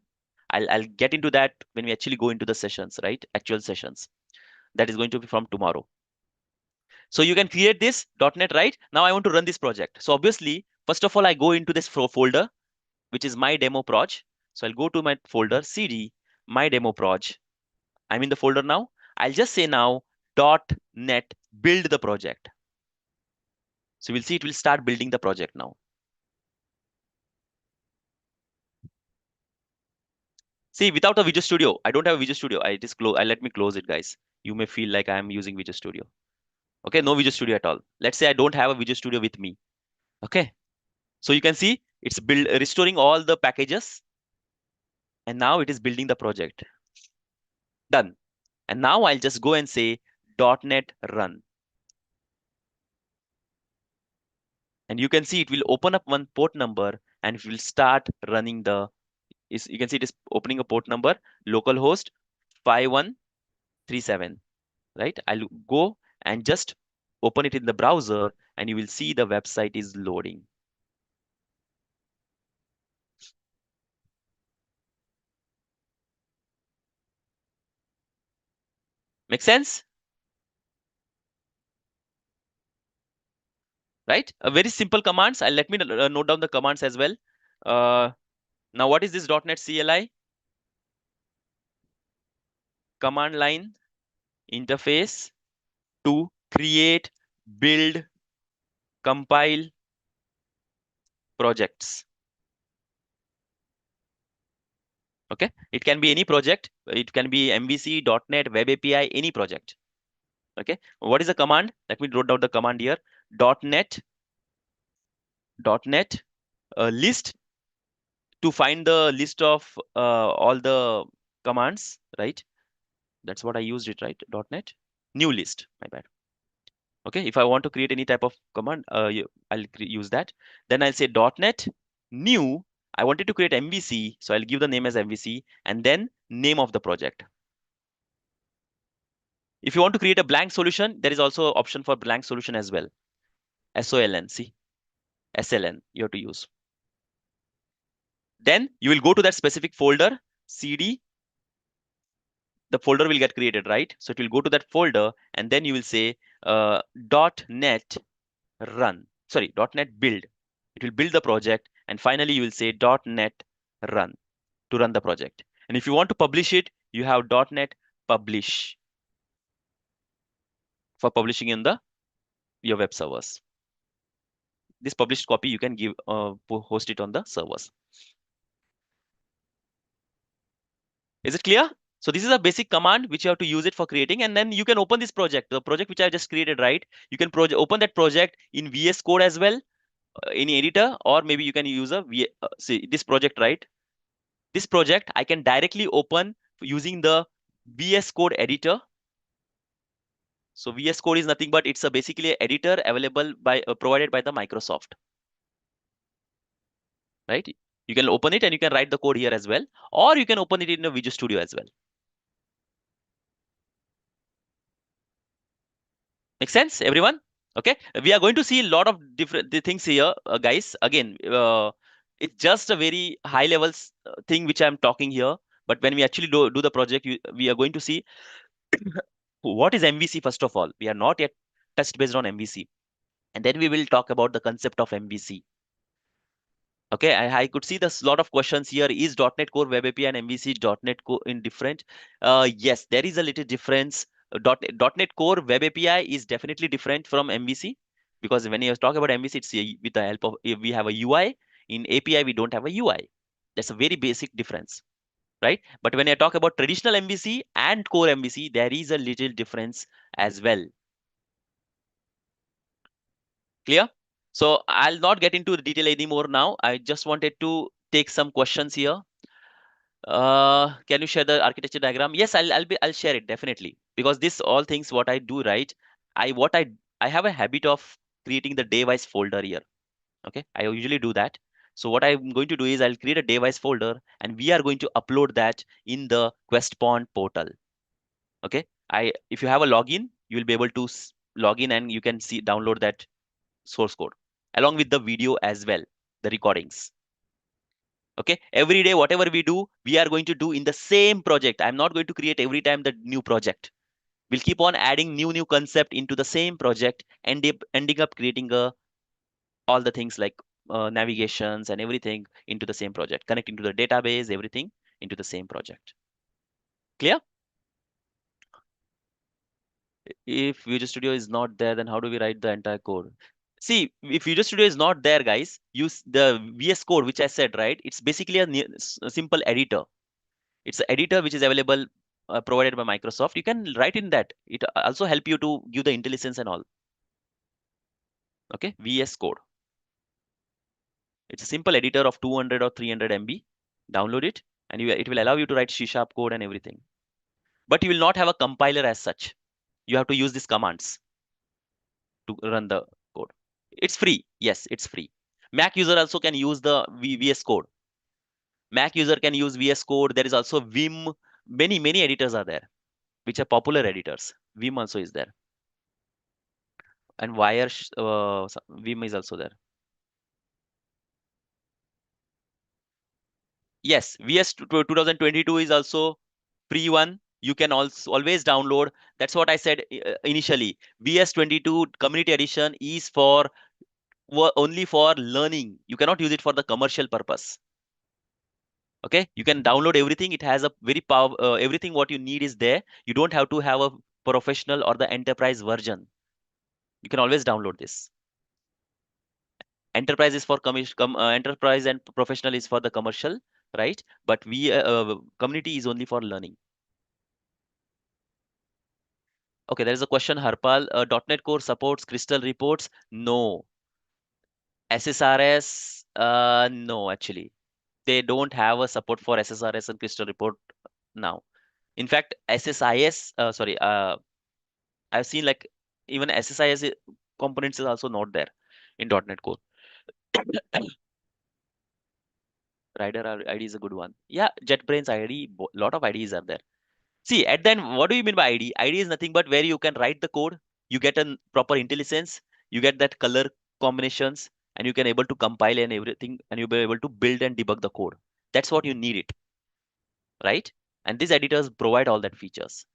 I'll get into that when we actually go into the sessions, right? Actual sessions. That is going to be from tomorrow. So you can create this .NET, right? Now I want to run this project. So obviously, first of all, I go into this folder, which is my demo proj. So I'll go to my folder, cd, my demo proj. I'm in the folder now. I'll just say now .NET build the project. So we'll see it will start building the project now. See, without a Visual Studio, I don't have a Visual Studio. I just close. I let me close it, guys. You may feel like I am using Visual Studio. Okay, no Visual Studio at all. Let's say I don't have a Visual Studio with me. Okay, so you can see it's restoring all the packages, and now it is building the project. Done. And now I'll just go and say .NET run. And you can see it will open up one port number and it will start running the, you can see it is opening a port number, localhost 5137, right? I'll go and just open it in the browser and you will see the website is loading. Make sense? Right? A very simple commands. I'll let me note down the commands as well. Now, what is this .NET CLI? Command line interface to create, build, compile projects. Okay, it can be any project. It can be MVC, .NET, Web API, any project. Okay, what is the command? Let me wrote down the command here. .NET, .NET list to find the list of all the commands, right? That's what I used it, right? .NET new list. My bad. Okay, if I want to create any type of command, I'll use that. Then I'll say .NET new. I wanted to create MVC, so I'll give the name as MVC and then name of the project. If you want to create a blank solution, there is also option for blank solution as well. SOLN, see, SLN you have to use. Then you will go to that specific folder, CD, the folder will get created, right? So it will go to that folder and then you will say .NET run, sorry, .NET build. It will build the project and finally you will say .NET run to run the project. And if you want to publish it, you have .NET publish for publishing in the your web servers. This published copy you can give host it on the servers. Is it clear? So this is a basic command which you have to use it for creating, and then you can open this project, the project which I just created, right? You can open that project in VS Code as well, any editor, or maybe you can use a see this project, right? This project I can directly open using the VS Code editor. So VS Code is nothing but it's a basically an editor available by provided by the Microsoft, right? You can open it and you can write the code here as well, or you can open it in a Visual Studio as well. Make sense, everyone? Okay, we are going to see a lot of different things here, guys. Again, it's just a very high level thing which I'm talking here. But when we actually do the project, we are going to see what is MVC first of all. We are not yet test based on MVC, and then we will talk about the concept of MVC. Okay, I could see there's a lot of questions here. Is .NET Core Web API and MVC .NET Core in different? Yes, there is a little difference. .NET Core Web API is definitely different from MVC because when you talk about MVC, it's with the help of we have a UI. In API, we don't have a UI. That's a very basic difference, right? But when I talk about traditional MVC and core MVC, there is a little difference as well. Clear? So I'll not get into the detail anymore now. I just wanted to take some questions here. Can you share the architecture diagram? Yes, I'll share it definitely because this all things what I do, right? I have a habit of creating the day-wise folder here. Okay, I usually do that. So what I'm going to do is I'll create a day-wise folder and we are going to upload that in the Questpond portal. Okay, if you have a login, you will be able to log in and you can see download that source code along with the video as well, the recordings. Okay, every day whatever we do, we are going to do in the same project. I'm not going to create every time the new project. We'll keep on adding new concept into the same project and ending up creating all the things like navigations and everything into the same project, connecting to the database, everything into the same project. Clear? If Visual Studio is not there, then how do we write the entire code? See, if Visual Studio is not there, guys, use the VS Code, which I said, right? It's basically a simple editor. It's an editor which is available, provided by Microsoft. You can write in that. It also help you to give the IntelliSense and all. Okay, VS Code. It's a simple editor of 200 or 300 MB. Download it, and it will allow you to write C# code and everything. But you will not have a compiler as such. You have to use these commands to run the code. It's free. Yes, it's free. Mac user also can use the VS Code. Mac user can use VS Code. There is also Vim. Many editors are there, which are popular editors. Vim also is there, and Vim is also there. Yes, VS 2022 is also free one. You can also always download. That's what I said initially. VS 22 Community Edition is for only for learning. You cannot use it for the commercial purpose. Okay, you can download everything. It has a very power. Everything what you need is there. You don't have to have a professional or the enterprise version. You can always download this. Enterprise is for enterprise and professional is for the commercial, right? But community is only for learning. Okay, there is a question, Harpal. .NET Core supports Crystal reports? No. SSRS? No, actually. They don't have a support for SSRS and Crystal report now. In fact, SSIS, I've seen like even SSIS components is also not there in .NET Core. Rider ID is a good one. Yeah, JetBrains ID, lot of IDs are there. See, at the end, what do you mean by ID? ID is nothing but where you can write the code, you get a proper IntelliSense, you get that color combinations, and you can able to compile and everything, and you'll be able to build and debug the code. That's what you need it, right? And these editors provide all that features.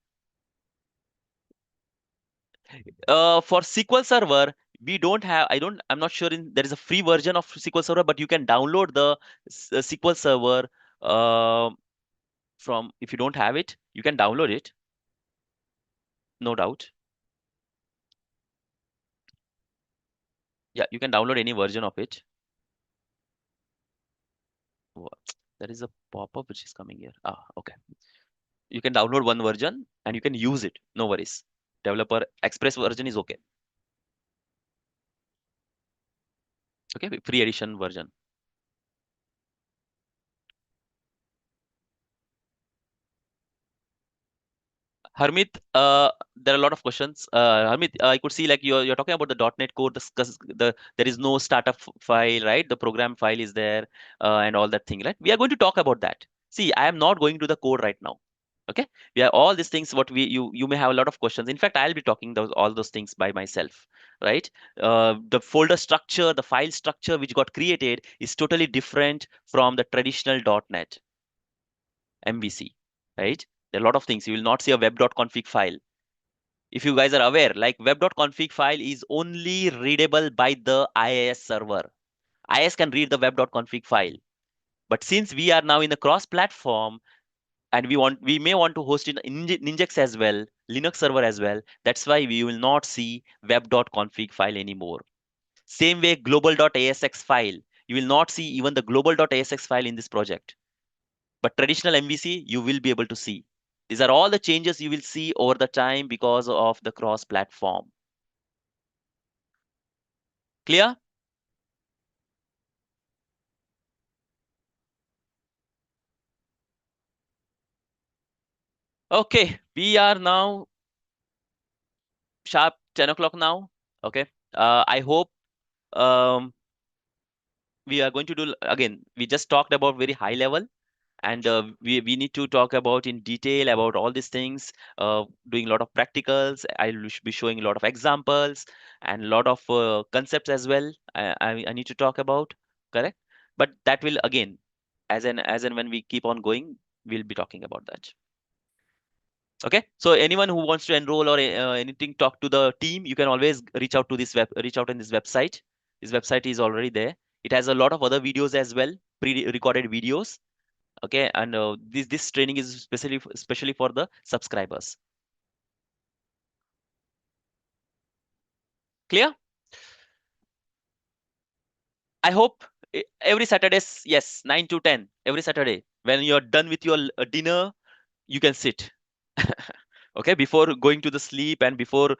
For SQL Server, we don't have, I'm not sure there is a free version of SQL Server, but you can download the SQL Server uh, from, if you don't have it, you can download it, no doubt. Yeah, you can download any version of it. There is a pop-up which is coming here. Ah, okay. You can download one version and you can use it. No worries. Developer Express version is okay. Okay, free edition version. Harmeet, there are a lot of questions. Harmeet, I could see like you're talking about the .NET Core. There is no startup file, right? The program file is there, and all that thing, right? We are going to talk about that. See, I am not going to the code right now. Okay, we are all these things. What we you may have a lot of questions. In fact, I'll be talking those all those things by myself, right? The folder structure, the file structure which got created is totally different from the traditional .NET MVC, right? There are a lot of things. You will not see a web.config file. If you guys are aware, like web.config file is only readable by the IIS server. IIS can read the web.config file. But since we are now in the cross-platform and we may want to host in Ninjax as well, Linux server as well, that's why we will not see web.config file anymore. Same way, global.asx file. You will not see even the global.asx file in this project. But traditional MVC, you will be able to see. These are all the changes you will see over the time because of the cross-platform. Clear? Okay, we are now sharp 10 o'clock now. Okay. I hope um, we are going to do again. We just talked about very high level, and we need to talk about in detail about all these things. Doing a lot of practicals. I'll be showing a lot of examples and a lot of concepts as well. I need to talk about. Correct. But that will again, as and when we keep on going, we'll be talking about that. Okay, so anyone who wants to enroll or anything, talk to the team. You can always reach out in this website. This website is already there. It has a lot of other videos as well, pre-recorded videos. Okay, and this training is especially for the subscribers. Clear? I hope every Saturdays, yes, 9 to 10 every Saturday. When you're done with your dinner, you can sit. Okay, before going to the sleep and before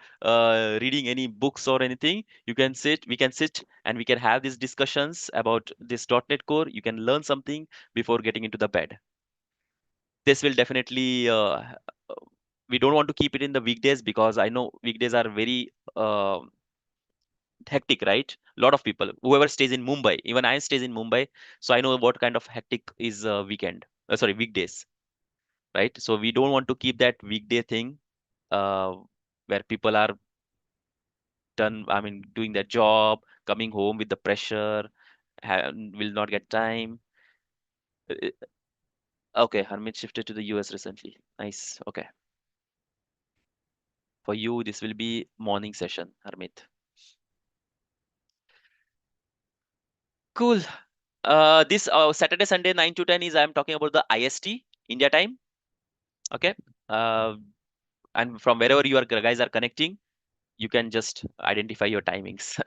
reading any books or anything, you can sit we can sit and we can have these discussions about this .NET Core. You can learn something before getting into the bed. This will definitely we don't want to keep it in the weekdays because I know weekdays are very hectic, right? A lot of people, whoever stays in Mumbai, even I stays in Mumbai, so I know what kind of hectic is sorry, weekdays, right? So we don't want to keep that weekday thing uh, where people are done, I mean, doing their job, coming home with the pressure, will not get time. Uh, Okay, Harmit shifted to the US recently. Nice. Okay. For you, this will be morning session, Harmit. Cool. This Saturday, Sunday, 9 to 10 is I'm talking about the IST, India time. Okay. Uh, and from wherever you are guys are connecting, you can just identify your timings.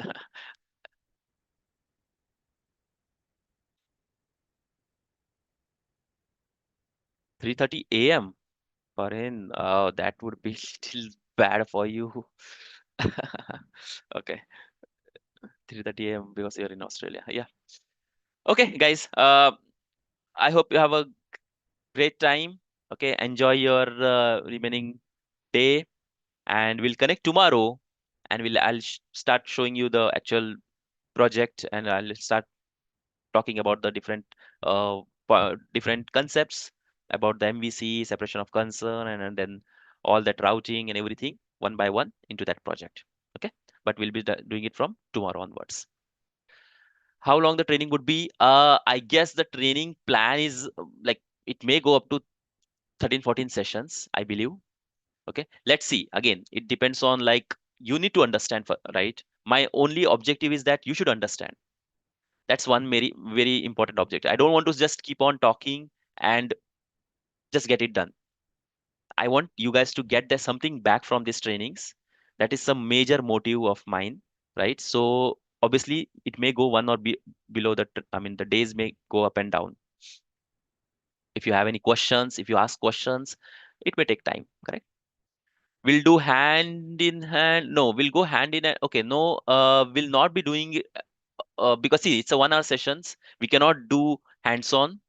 3:30 a.m. Parin, that would be still bad for you. Okay, 3:30 a.m. because you're in Australia. Yeah. Okay, guys. I hope you have a great time. Okay, enjoy your remaining day, and we'll connect tomorrow, and I'll start showing you the actual project, and I'll start talking about the different concepts about the MVC, separation of concern, and then all that routing and everything one by one into that project. Okay, but we'll be doing it from tomorrow onwards. How long the training would be? I guess the training plan is like it may go up to 13, 14 sessions, I believe. Okay, let's see. Again, it depends on like you need to understand, right? My only objective is that you should understand. That's one very, very important objective. I don't want to just keep on talking and just get it done. I want you guys to get there something back from these trainings. That is some major motive of mine, right? So obviously it may go one or below the, I mean, the days may go up and down. If you have any questions, if you ask questions, it may take time, correct? We'll do hand in hand. No, we'll go hand in hand. Okay, no, we'll not be doing it, because see, it's a 1 hour sessions. We cannot do hands-on.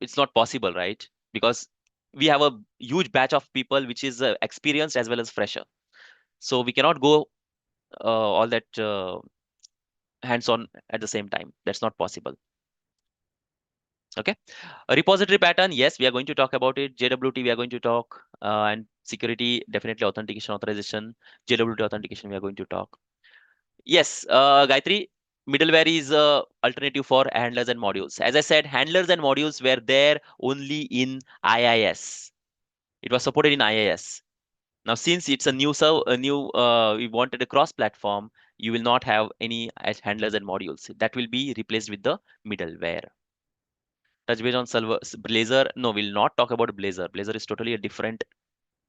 It's not possible, right? Because we have a huge batch of people which is experienced as well as fresher. So we cannot go all that hands-on at the same time. That's not possible. Okay. A repository pattern, yes, we are going to talk about it. JWT, we are going to talk, and security, definitely authentication, authorization, JWT authentication, we are going to talk. Yes, Gayatri, middleware is a alternative for handlers and modules. As I said, handlers and modules were there only in IIS. It was supported in IIS. Now, since it's a new we wanted a cross-platform, you will not have any as handlers and modules. That will be replaced with the middleware. Touch base on Blazor. No, we'll not talk about Blazor. Blazor is totally a different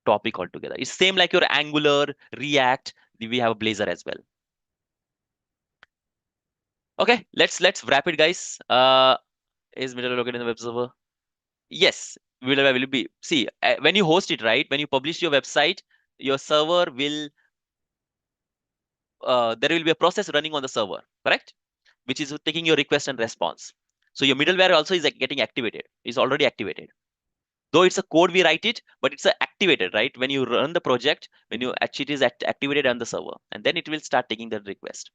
topic altogether. It's same like your Angular, React. We have Blazor as well. Okay, let's wrap it, guys. Is middleware located in the web server? Yes, will be. See, when you host it, right? When you publish your website, your server will there will be a process running on the server, correct? Which is taking your request and response. So your middleware also is like getting activated. Is already activated. Though it's a code we write it, but it's activated, right? When you run the project, when you actually it is activated on the server, and then it will start taking the request.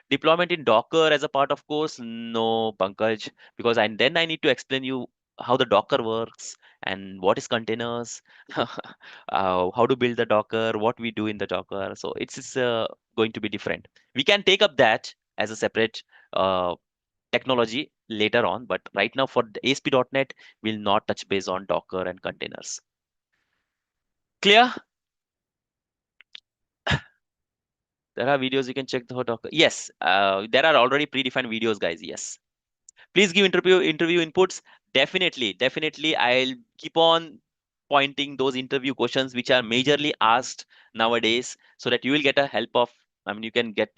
Deployment in Docker as a part of course, no, Pankaj, because then I need to explain you how the Docker works and what is containers, how to build the Docker, what we do in the Docker. So it's going to be different. We can take up that as a separate uh, technology later on, but right now for the ASP.NET, we'll not touch base on Docker and containers. Clear? There are videos you can check the Docker. Yes, there are already predefined videos, guys. Yes. Please give interview inputs. Definitely, I'll keep on pointing those interview questions which are majorly asked nowadays, so that you will get a help of. I mean, you can get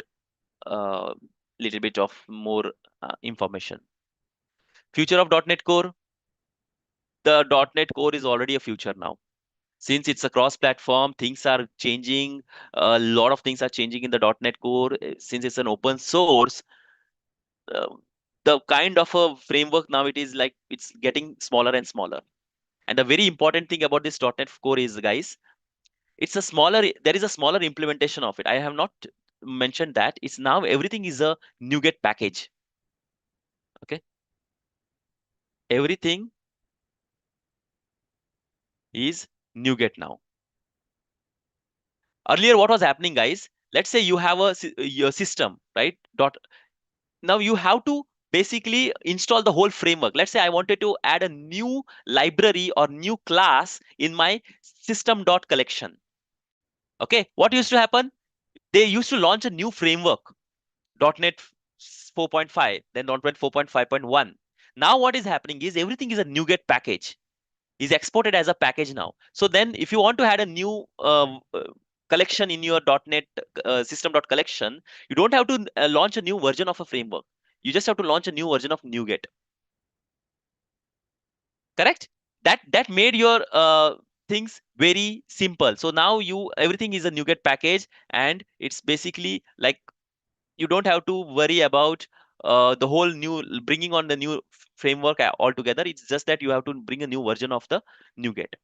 a little bit of more information. Future of .NET Core. The .NET Core is already a future now. Since it's a cross-platform, things are changing. A lot of things are changing in the .NET Core. Since it's an open source, uh, the kind of a framework now it is like it's getting smaller and smaller. And the very important thing about this .NET Core is, guys, there is a smaller implementation of it. I have not mentioned that. It's now everything is a NuGet package. Okay. Everything is NuGet now. Earlier, what was happening, guys? Let's say you have your system, right? Now you have to basically install the whole framework. Let's say I wanted to add a new library or new class in my system.collection. Okay, what used to happen? They used to launch a new framework, .NET 4.5, then .NET 4.5.1. Now what is happening is everything is a NuGet package, is exported as a package now. So then if you want to add a new collection in your .NET system.collection, you don't have to launch a new version of a framework. You just have to launch a new version of NuGet. Correct? That made your things very simple. So now everything is a NuGet package, and it's basically like you don't have to worry about the whole new bringing on the new framework altogether. It's just that you have to bring a new version of the NuGet.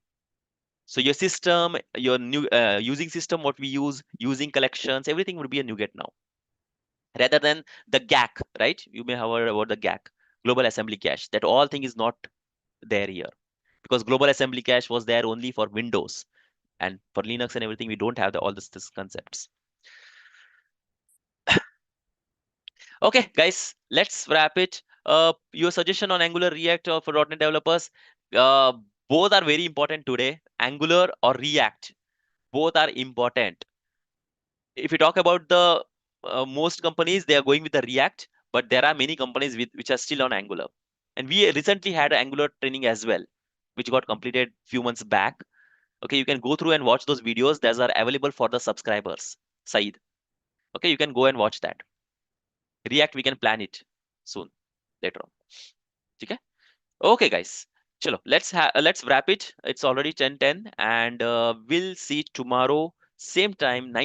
So your system, your new using system, what we use, using collections, everything would be a NuGet now. rather than the GAC, right? You may have heard about the GAC, Global Assembly Cache. That all thing is not there here because Global Assembly Cache was there only for Windows, and for Linux and everything, we don't have all this concepts. Okay, guys, let's wrap it. Your suggestion on Angular, React, or for .NET developers, uh, both are very important today. Angular or React, both are important. If you talk about the most companies, they are going with the React, but there are many companies which are still on Angular. And we recently had Angular training as well, which got completed few months back. Okay, you can go through and watch those videos. Those are available for the subscribers. Saeed. Okay, you can go and watch that. React, we can plan it soon, later on. Okay. Okay, guys. Chalo, let's wrap it. It's already 10:10, and we'll see tomorrow, same time,